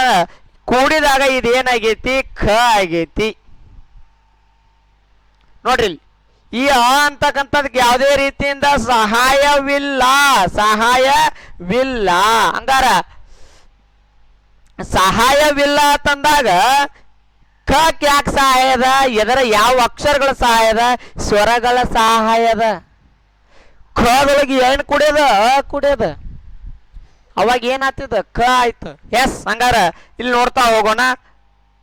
Speaker 1: ಕೂಡಿದಾಗ ಇದು ಏನಾಗೈತಿ? ಖ ಆಗೈತಿ. ನೋಡ್ರಿ ಈ ಅಂತಕ್ಕಂಥದಕ್ಕೆ ಯಾವುದೇ ರೀತಿಯಿಂದ ಸಹಾಯವಿಲ್ಲ. ಹಂಗಾರ ಸಹಾಯವಿಲ್ಲ ಅಂತಂದಾಗ ಕಕ್ ಯಾಕೆ ಸಹಾಯದ, ಎದರ ಯಾವ ಅಕ್ಷರಗಳ ಸಹಾಯದ, ಸ್ವರಗಳ ಸಹಾಯದ. ಖದೊಳಗೆ ಏನು ಕುಡಿಯೋದ, ಕುಡಿಯೋದ, ಅವಾಗ ಏನಾಗ್ತದ, ಕ ಆಯ್ತು. ಎಸ್, ಹಂಗಾರ ಇಲ್ಲಿ ನೋಡ್ತಾ ಹೋಗೋಣ.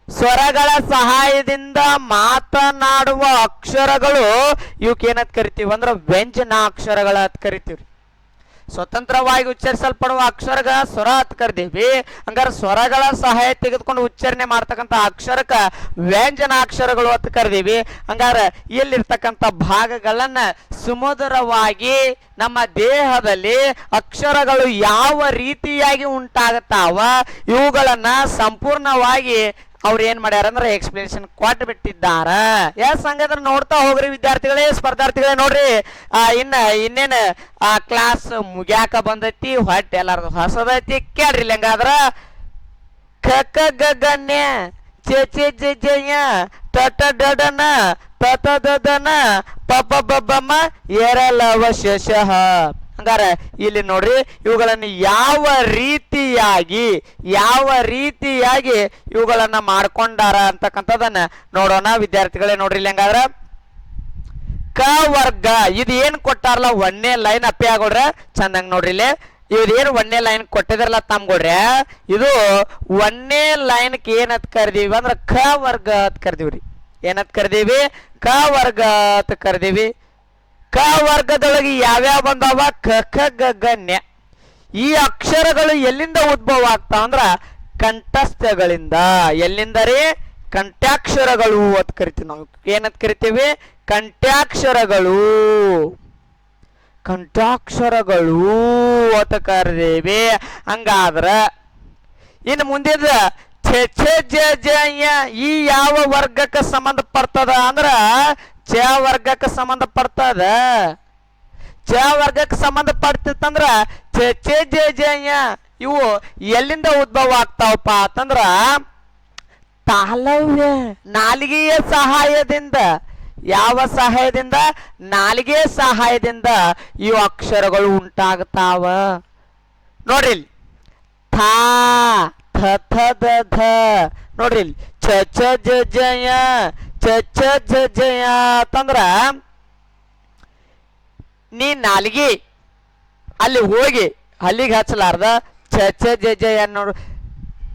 Speaker 1: ಸ್ವರಗಳ ಸಹಾಯದಿಂದ ಮಾತನಾಡುವ ಅಕ್ಷರಗಳು ಇವಕ್ಕೆ ಏನಂತ ಕರಿತೀವಿ ಅಂದ್ರೆ ವ್ಯಂಜನ ಅಕ್ಷರಗಳ ಅಂತ ಕರಿತೀವಿ. ಸ್ವತಂತ್ರವಾಗಿ ಉಚ್ಚರಿಸಲ್ಪಡುವ ಅಕ್ಷರಗ ಸ್ವರ ಅಂತ ಕರಿತೀವಿ. ಹಂಗಾರೆ ಸ್ವರಗಳ ಸಹಾಯ ತೆಗೆದುಕೊಂಡು ಉಚ್ಚಾರಣೆ ಮಾಡ್ತಕ್ಕಂಥ ಅಕ್ಷರಕ್ಕ ವ್ಯಂಜನಾಕ್ಷರಗಳು ಅಂತ ಕರಿತೀವಿ. ಹಂಗಾರೆ ಇಲ್ಲಿರ್ತಕ್ಕಂಥ ಭಾಗಗಳನ್ನ ಸುಮಧುರವಾಗಿ ನಮ್ಮ ದೇಹದಲ್ಲಿ ಅಕ್ಷರಗಳು ಯಾವ ರೀತಿಯಾಗಿ ಉಂಟಾಗುತ್ತಾವ ಇವುಗಳನ್ನ ಸಂಪೂರ್ಣವಾಗಿ ಅವ್ರು ಏನ್ ಮಾಡ್ಯಾರ ಅಂದ್ರೆ ಎಕ್ಸ್ಪ್ಲೇನೇಷನ್ ಕೊಟ್ಟು ಬಿಟ್ಟಿದ್ದಾರ. ಎಸ್, ಹಂಗಂದ್ರೆ ನೋಡ್ತಾ ಹೋಗ್ರಿ ವಿದ್ಯಾರ್ಥಿಗಳೇ, ಸ್ಪರ್ಧಾರ್ಥಿಗಳೇ. ನೋಡ್ರಿ ಇನ್ನೇನು ಕ್ಲಾಸ್ ಮುಗ್ಯಾಕ ಬಂದೈತಿ, ಹೊಟ್ಟೆ ಎಲ್ಲಾರ್ದು ಹೊಸದೈತಿ. ಕೇಳ್ರಿ ಹಂಗಾದ್ರ ಕಕ ಗಗನ್ಯ ಚೆ ಜಯ ಟಟ ಡಡನ ತತ ದದನ ಪಪ ಬಬ್ಬಮ್ಮ ಎರಲವ ಶಶಃ. ಹಂಗಾರ ಇಲ್ಲಿ ನೋಡ್ರಿ ಇವುಗಳನ್ನು ಯಾವ ರೀತಿಯಾಗಿ ಇವುಗಳನ್ನ ಮಾಡ್ಕೊಂಡಾರ ಅಂತಕ್ಕಂಥದನ್ನ ನೋಡೋಣ ವಿದ್ಯಾರ್ಥಿಗಳೇ. ನೋಡ್ರಿ ಇಲ್ಲಿ ಹಂಗಾದ್ರ ಕ ವರ್ಗ ಇದು ಏನ್ ಕೊಟ್ಟಾರಲ್ಲ ಒಂದೇ ಲೈನ್ ಅಪ್ಪಿ ಆಗೋಡ್ರ ಚಂದಂಗ್ ನೋಡ್ರಿ ಇಲ್ಲಿ ಇವ್ರೇನು ಒಂದೇ ಲೈನ್ ಕೊಟ್ಟಿದ್ರಲ್ಲ ತಮ್ಗೊಡ್ರೆ ಇದು ಒಂದೇ ಲೈನ್ಗೆ ಏನತ್ ಕರ್ದೀವಿ ಅಂದ್ರೆ ಕ ವರ್ಗ ಅಂತ ಕರ್ದೀವ್ರಿ. ಏನತ್ ಕರ್ದೀವಿ, ಕ ವರ್ಗ ಅಂತ ಕರ್ದೀವಿ. ಕ ವರ್ಗದೊಳಗೆ ಯಾವ್ಯಾವ ಬಂದಾವ, ಕ ಖ ಗ ಗ ನ್ಯ. ಈ ಅಕ್ಷರಗಳು ಎಲ್ಲಿಂದ ಉದ್ಭವ ಆಗ್ತಾವ ಅಂದ್ರ ಕಂಠಸ್ಥಗಳಿಂದ. ಎಲ್ಲಿಂದರೇ, ಕಂಠಾಕ್ಷರಗಳು ಅಂತ ಕರಿತೀವಿ ನಾವು. ಏನಂತ ಕರಿತೀವಿ, ಕಂಠಾಕ್ಷರಗಳು, ಕಂಠಾಕ್ಷರಗಳು ಅಂತ ಕರಿದೇವಿ. ಹಂಗಾದ್ರ ಇನ್ನು ಮುಂದಿದ ಈ ಯಾವ ವರ್ಗಕ್ಕೆ ಸಂಬಂಧಪಡ್ತದ ಅಂದ್ರ ಚ ವರ್ಗಕ್ಕೆ ಸಂಬಂಧಪಡ್ತದ. ಚ ವರ್ಗಕ್ಕೆ ಸಂಬಂಧಪಡ್ತಿತ್ತಂದ್ರ ಇವು ಎಲ್ಲಿಂದ ಉದ್ಭವ ಆಗ್ತಾವಪ್ಪ ಅಂತಂದ್ರ ತಾಲವ್ಯ ನಾಲಿಗೆಯ ಸಹಾಯದಿಂದ. ಯಾವ ಸಹಾಯದಿಂದ, ನಾಲಿಗೆ ಸಹಾಯದಿಂದ ಇವು ಅಕ್ಷರಗಳು ಉಂಟಾಗ್ತಾವ. ನೋಡ್ರಿ ಥಾ ಥ ಥ ದ ಧ. ನೋಡ್ರಿ ಛ ಛ ಜ ಜಯ ಛ ಛ ಜ ಜಯ ಅಂತಂದ್ರ ನೀ ನಾಲಿಗೆ ಅಲ್ಲಿ ಹೋಗಿ ಅಲ್ಲಿಗೆ ಹಚ್ಚಲಾರ್ದ ಛ ಛ ಜ ಜಯ ನೋಡು.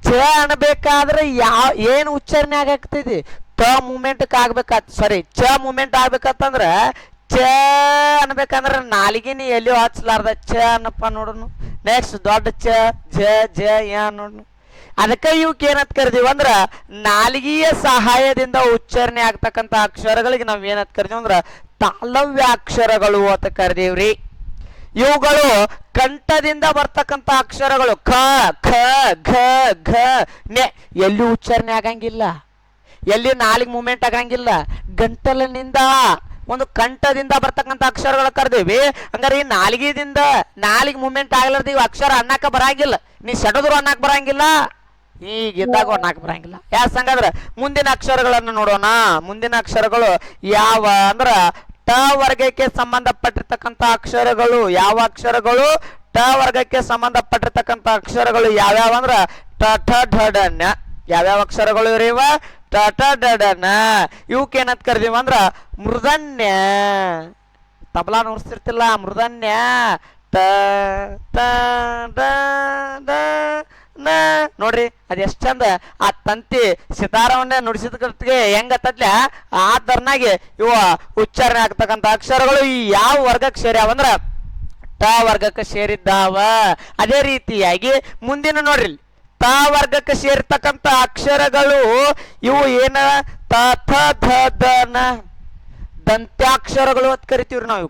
Speaker 1: ಛ ಅನ್ಬೇಕಾದ್ರೆ ಏನು ಉಚ್ಚಾರಣೆ ಆಗಾಗ್ತೈತಿ, ತ ಮೂಮೆಂಟ್ ಆಗ್ಬೇಕಾತ್, ಸಾರಿ ಚ ಮೂಮೆಂಟ್ ಆಗ್ಬೇಕಂತಂದ್ರ ಚ ಅನ್ಬೇಕಂದ್ರ ನಾಲಿಗೆನಿ ಎಲ್ಲಿಯೋ ಹಚ್ಚಲಾರ್ದ ಛ ಅನ್ನಪ್ಪ ನೋಡೋನು. ನೆಕ್ಸ್ಟ್ ದೊಡ್ಡ ಚ ಜ ಜ ಯ ನೋಡ್ನು. ಅದಕ್ಕೆ ಇವಕ್ಕೆ ಏನಂತ ಕರಿದೀವಿ ಅಂದ್ರ ನಾಲಿಗೆಯ ಸಹಾಯದಿಂದ ಉಚ್ಚಾರಣೆ ಆಗ್ತಕ್ಕಂಥ ಅಕ್ಷರಗಳಿಗೆ ನಾವ್ ಏನಂತ ಕರಿದೀವಿ ಅಂದ್ರ ತಾಲವ್ಯ ಅಕ್ಷರಗಳು ಅಂತ ಕರಿದೀವ್ರಿ. ಇವುಗಳು ಕಂಠದಿಂದ ಬರ್ತಕ್ಕಂಥ ಅಕ್ಷರಗಳು. ಖ ಖ ಘ ಘ ನೆ ಎಲ್ಲಿ ಉಚ್ಚಾರಣೆ ಆಗಂಗಿಲ್ಲ, ಎಲ್ಲಿ ನಾಲಿಗೆ ಮೂಮೆಂಟ್ ಆಗಂಗಿಲ್ಲ. ಗಂಟಲಿನಿಂದ ಒಂದು ಕಂಠದಿಂದ ಬರ್ತಕ್ಕಂಥ ಅಕ್ಷರಗಳು ಕರ್ದೀವಿ. ಹಂಗಾರೆ ಈ ನಾಲಿಗೆ ಮೂಮೆಂಟ್ ಆಗ್ಲಾರ್ದ ಇವು ಅಕ್ಷರ ಅನ್ನಕ ಬರಂಗಿಲ್ಲ. ನೀ ಸಡದ್ರು ಅನ್ನಕ್ ಬರಂಗಿಲ್ಲ, ಈಗಿದ್ದಾಗ ಅನ್ನಕ್ ಬರಂಗಿಲ್ಲ. ಯಾಸ್ ಹಂಗಾದ್ರೆ ಮುಂದಿನ ಅಕ್ಷರಗಳನ್ನು ನೋಡೋಣ. ಮುಂದಿನ ಅಕ್ಷರಗಳು ಯಾವ ಅಂದ್ರ ಟ ವರ್ಗಕ್ಕೆ ಸಂಬಂಧಪಟ್ಟಿರ್ತಕ್ಕಂಥ ಅಕ್ಷರಗಳು. ಯಾವ ಅಕ್ಷರಗಳು, ಟ ವರ್ಗಕ್ಕೆ ಸಂಬಂಧಪಟ್ಟಿರ್ತಕ್ಕಂಥ ಅಕ್ಷರಗಳು ಯಾವ್ಯಾವ ಅಂದ್ರ ಟ ಠ ಢ ಡ ನ. ಯಾವ್ಯಾವ ಅಕ್ಷರಗಳು ಇವ, ಟ ಠ ಡ ಡ ನ. ಇವಕ್ಕೆ ಏನಂತ ಕರಿದೀವ ಅಂದ್ರ ಮೃದನ್ಯ. ತಬಲಾ ನುಡಿಸ್ತಿರ್ತಿಲ್ಲ, ಮೃದನ್ಯ ಟ ಟ ಡ ಡ ನ. ನೋಡ್ರಿ ಅದ್ ಎಷ್ಟ್ ಚಂದ ಆ ತಂತಿ ಸಿತಾರವನ್ನೇ ನುಡಿಸಿದ ಹೆಂಗತ್ತತ್ಲೆ ಆ ತರನಾಗಿ ಇವ ಉಚ್ಚಾರಣೆ ಆಗ್ತಕ್ಕಂಥ ಅಕ್ಷರಗಳು ಈ ಯಾವ ವರ್ಗಕ್ಕೆ ಸೇರ್ಯಾವಂದ್ರ ಟ ವರ್ಗಕ್ಕೆ ಸೇರಿದ್ದಾವ. ಅದೇ ರೀತಿಯಾಗಿ ಮುಂದಿನ ನೋಡ್ರಿ ತ ವರ್ಗಕ್ಕೆ ಸೇರ್ತಕ್ಕಂಥ ಅಕ್ಷರಗಳು ಇವು ಏನ ತ ಥ ಧ ದ ನ. ದಂತ್ಯಾಕ್ಷರಗಳು ಅಂತ ಕರಿತೀವ್ರಿ ನಾವು.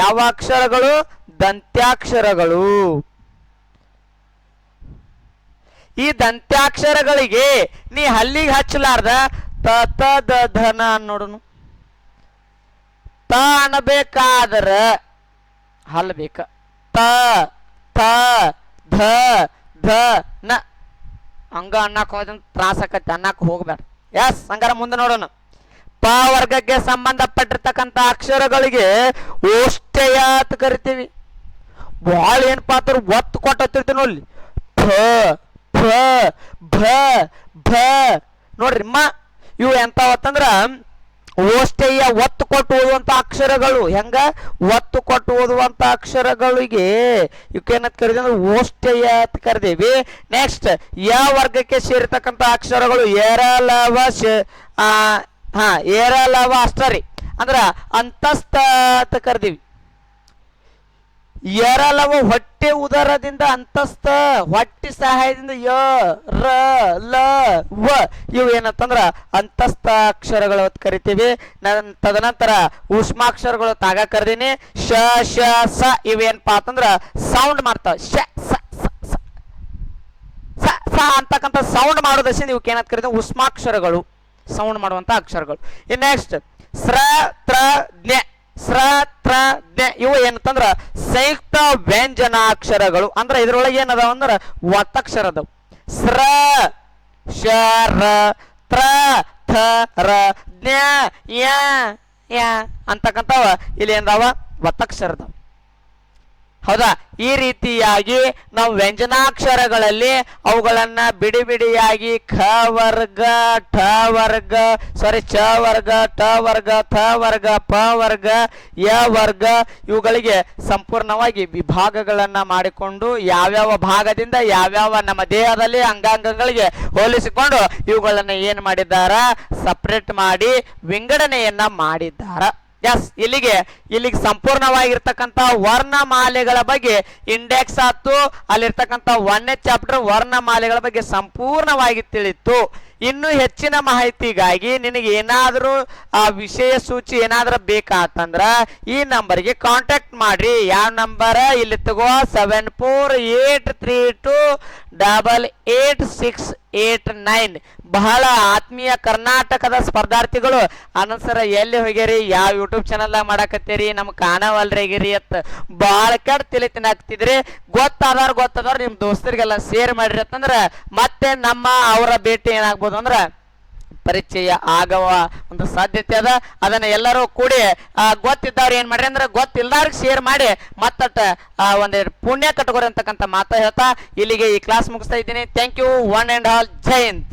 Speaker 1: ಯಾವ ಅಕ್ಷರಗಳು, ದಂತ್ಯಾಕ್ಷರಗಳು. ಈ ದಂತ್ಯಾಕ್ಷರಗಳಿಗೆ ನೀ ಹಲ್ಲಿಗೆ ಹಚ್ಚಲಾರ್ದ ತ ತ ದ ಧ ನ ನೋಡುನು. ತ ಅನ್ಬೇಕಾದ್ರ ಹಲ್ ಬೇಕ. ತ ಥ ಧ ಧ ನ ಹಂಗ ಅನ್ನಕ್ ಹೋದ ತ್ರಾಸ ಆಕತಿ, ಅನ್ನಕ್ ಹೋಗ್ಬೇಡ. ಎಸ್ ಹಂಗಾರ ಮುಂದೆ ನೋಡೋಣ. ಪ ವರ್ಗಕ್ಕೆ ಸಂಬಂಧಪಟ್ಟಿರ್ತಕ್ಕಂಥ ಅಕ್ಷರಗಳಿಗೆ ಓಷ್ಟಯ ಅಂತ ಕರಿತೀವಿ. ಭಾಳ ಏನಪ್ಪಾ ಅಂದ್ರೆ ಒತ್ತು ಕೊಟ್ಟಿರ್ತೀವಿ ನೋಡಿ. ಫ ಫ ಭ ಭ ನೋಡ್ರಿ ಮ ಇವು ಎಂತಾವತ್ತಂದ್ರ ಓಷ್ಟೆಯ ಒತ್ತು ಕೊಟ್ಟು ಓದುವಂತ ಅಕ್ಷರಗಳು. ಹೆಂಗ ಒತ್ತು ಕೊಟ್ಟು ಓದುವಂತ ಅಕ್ಷರಗಳಿಗೆ ಇವಕ್ಕೇನಂತ ಕರೀತೀವಿ ಅಂದ್ರೆ ಓಷ್ಟೆಯ ಅಂತ ಕರಿದೇವಿ. ನೆಕ್ಸ್ಟ್ ಯ ವರ್ಗಕ್ಕೆ ಸೇರಿರ್ತಕ್ಕಂಥ ಅಕ್ಷರಗಳು ಏರಲವ ಏರಲವ ಅಷ್ಟರಿ ಅಂದ್ರ ಅಂತಸ್ಥ ಅಂತ ಕರಿದೀವಿ. ಎರಲವ ಹೊಟ್ಟೆ ಉದರದಿಂದ ಅಂತಸ್ಥ, ಹೊಟ್ಟೆ ಸಹಾಯದಿಂದ ಯ ರ ಲ ವ ಇವು ಏನಂತಂದ್ರ ಅಂತಸ್ಥ ಅಕ್ಷರಗಳು ಅಂತ ಕರಿತೀವಿ. ತದನಂತರ ಉಷ್ಮಾಕ್ಷರಗಳು ತಾಗ ಕರ್ದೀನಿ. ಶ ಶ ಸ ಇವೇನಪ್ಪಾ ಅಂತಂದ್ರ ಸೌಂಡ್ ಮಾಡ್ತಾವ. ಶ ಸ ಸ ಸ ಅಂತಕ್ಕಂಥ ಸೌಂಡ್ ಮಾಡೋದರಿಂದ ಇವಕ್ಕೆ ಏನಂತ ಕರಿತೀವಿ ಉಷ್ಮಾಕ್ಷರಗಳು, ಸೌಂಡ್ ಮಾಡುವಂತ ಅಕ್ಷರಗಳು. ಇನ್ ನೆಕ್ಸ್ಟ್ ಸ್ರ ತ್ರ ಜ್ಞ ಸ್ರ ತ್ರ ಜ್ಞ ಇವು ಏನಂತಂದ್ರ ಸಂಯುಕ್ತ ವ್ಯಂಜನಾಕ್ಷರಗಳು. ಅಂದ್ರ ಇದ್ರೊಳಗೆ ಏನದಾವ ಅಂದ್ರ ಒತ್ತಕ್ಷರ ಅದಾವ. ಸ್ರ ಶ ರ ತ್ರ ಥ ರ ಜ್ಞ ಯ ಯ ಅಂತಕ್ಕಂಥವ ಇಲ್ಲಿ ಏನದಾವ ಒತ್ತಕ್ಷರ ಅದಾವ. ಹೌದಾ? ಈ ರೀತಿಯಾಗಿ ನಾವು ವ್ಯಂಜನಾಕ್ಷರಗಳಲ್ಲಿ ಅವುಗಳನ್ನ ಬಿಡಿ ಬಿಡಿಯಾಗಿ ಖ ವರ್ಗ ಠ ವರ್ಗ ಚ ವರ್ಗ ಟ ವರ್ಗ ಥ ವರ್ಗ ಪ ವರ್ಗ ಯ ವರ್ಗ ಇವುಗಳಿಗೆ ಸಂಪೂರ್ಣವಾಗಿ ವಿಭಾಗಗಳನ್ನ ಮಾಡಿಕೊಂಡು ಯಾವ್ಯಾವ ಭಾಗದಿಂದ ಯಾವ್ಯಾವ ನಮ್ಮ ದೇಹದಲ್ಲಿ ಅಂಗಾಂಗಗಳಿಗೆ ಹೋಲಿಸಿಕೊಂಡು ಇವುಗಳನ್ನ ಏನ್ ಮಾಡಿದ್ದಾರ ಸಪ್ರೇಟ್ ಮಾಡಿ ವಿಂಗಡಣೆಯನ್ನ ಮಾಡಿದ್ದಾರ. ಎಸ್, ಇಲ್ಲಿಗೆ ಸಂಪೂರ್ಣವಾಗಿರ್ತಕ್ಕಂಥ ವರ್ಣಮಾಲೆಗಳ ಬಗ್ಗೆ ಇಂಡೆಕ್ಸ್ ಆಯ್ತು. ಅಲ್ಲಿರ್ತಕ್ಕಂಥ 1ನೇ ಚಾಪ್ಟರ್ ವರ್ಣಮಾಲೆಗಳ ಬಗ್ಗೆ ಸಂಪೂರ್ಣವಾಗಿ ತಿಳಿತು. ಇನ್ನು ಹೆಚ್ಚಿನ ಮಾಹಿತಿಗಾಗಿ ನಿನಗೆ ಏನಾದರೂ ಆ ವಿಷಯ ಸೂಚಿ ಏನಾದ್ರೂ ಬೇಕಾತಂದ್ರ ಈ ನಂಬರ್ಗೆ ಕಾಂಟ್ಯಾಕ್ಟ್ ಮಾಡ್ರಿ. ಯಾವ ನಂಬರ್ ಇಲ್ಲಿ ತಗೋ 7482888689. ಬಹಳ ಆತ್ಮೀಯ ಕರ್ನಾಟಕದ ಸ್ಪರ್ಧಾರ್ಥಿಗಳು ಅನಂತರ ಎಲ್ಲಿ ಹೋಗ್ಯಾರಿ, ಯಾವ ಯೂಟ್ಯೂಬ್ ಚಾನಲ್ ಮಾಡಾಕತ್ತೀರಿ, ನಮ್ಗೆ ಕಾಣವಲ್ರಿಗಿರಿ ಅಂತ ಭಾಳ ಕೆಟ್ಟ ತಲೆ ತಿನ್ನಾಕ್ತಿದ್ರಿ. ಗೊತ್ತಾದವ್ರು ನಿಮ್ಮ ದೋಸ್ತರಿಗೆಲ್ಲ ಶೇರ್ ಮಾಡಿರಿ ಅಂತಂದ್ರೆ ಮತ್ತೆ ನಮ್ಮ ಅವರ ಭೇಟಿ ಏನಾಗ್ಬೋದು ಅಂದ್ರ ಪರಿಚಯ ಆಗವ ಒಂದು ಸಾಧ್ಯತೆ ಅದ. ಅದನ್ನ ಎಲ್ಲರೂ ಕೂಡಿ ಗೊತ್ತಿದ್ದವ್ರು ಏನ್ ಮಾಡ್ರಿ ಅಂದ್ರೆ ಗೊತ್ತಿಲ್ದವ್ರಿಗೆ ಶೇರ್ ಮಾಡಿ ಮತ್ತಟ ಒಂದ್ ಪುಣ್ಯ ಕಟ್ಕೋರಿ ಅಂತಕ್ಕಂಥ ಮಾತಾ ಹೇಳ್ತಾ ಇಲ್ಲಿಗೆ ಈ ಕ್ಲಾಸ್ ಮುಗಿಸ್ತಾ ಇದ್ದೀನಿ. Thank you, one and all. ಜೈ ಹಿಂದ್.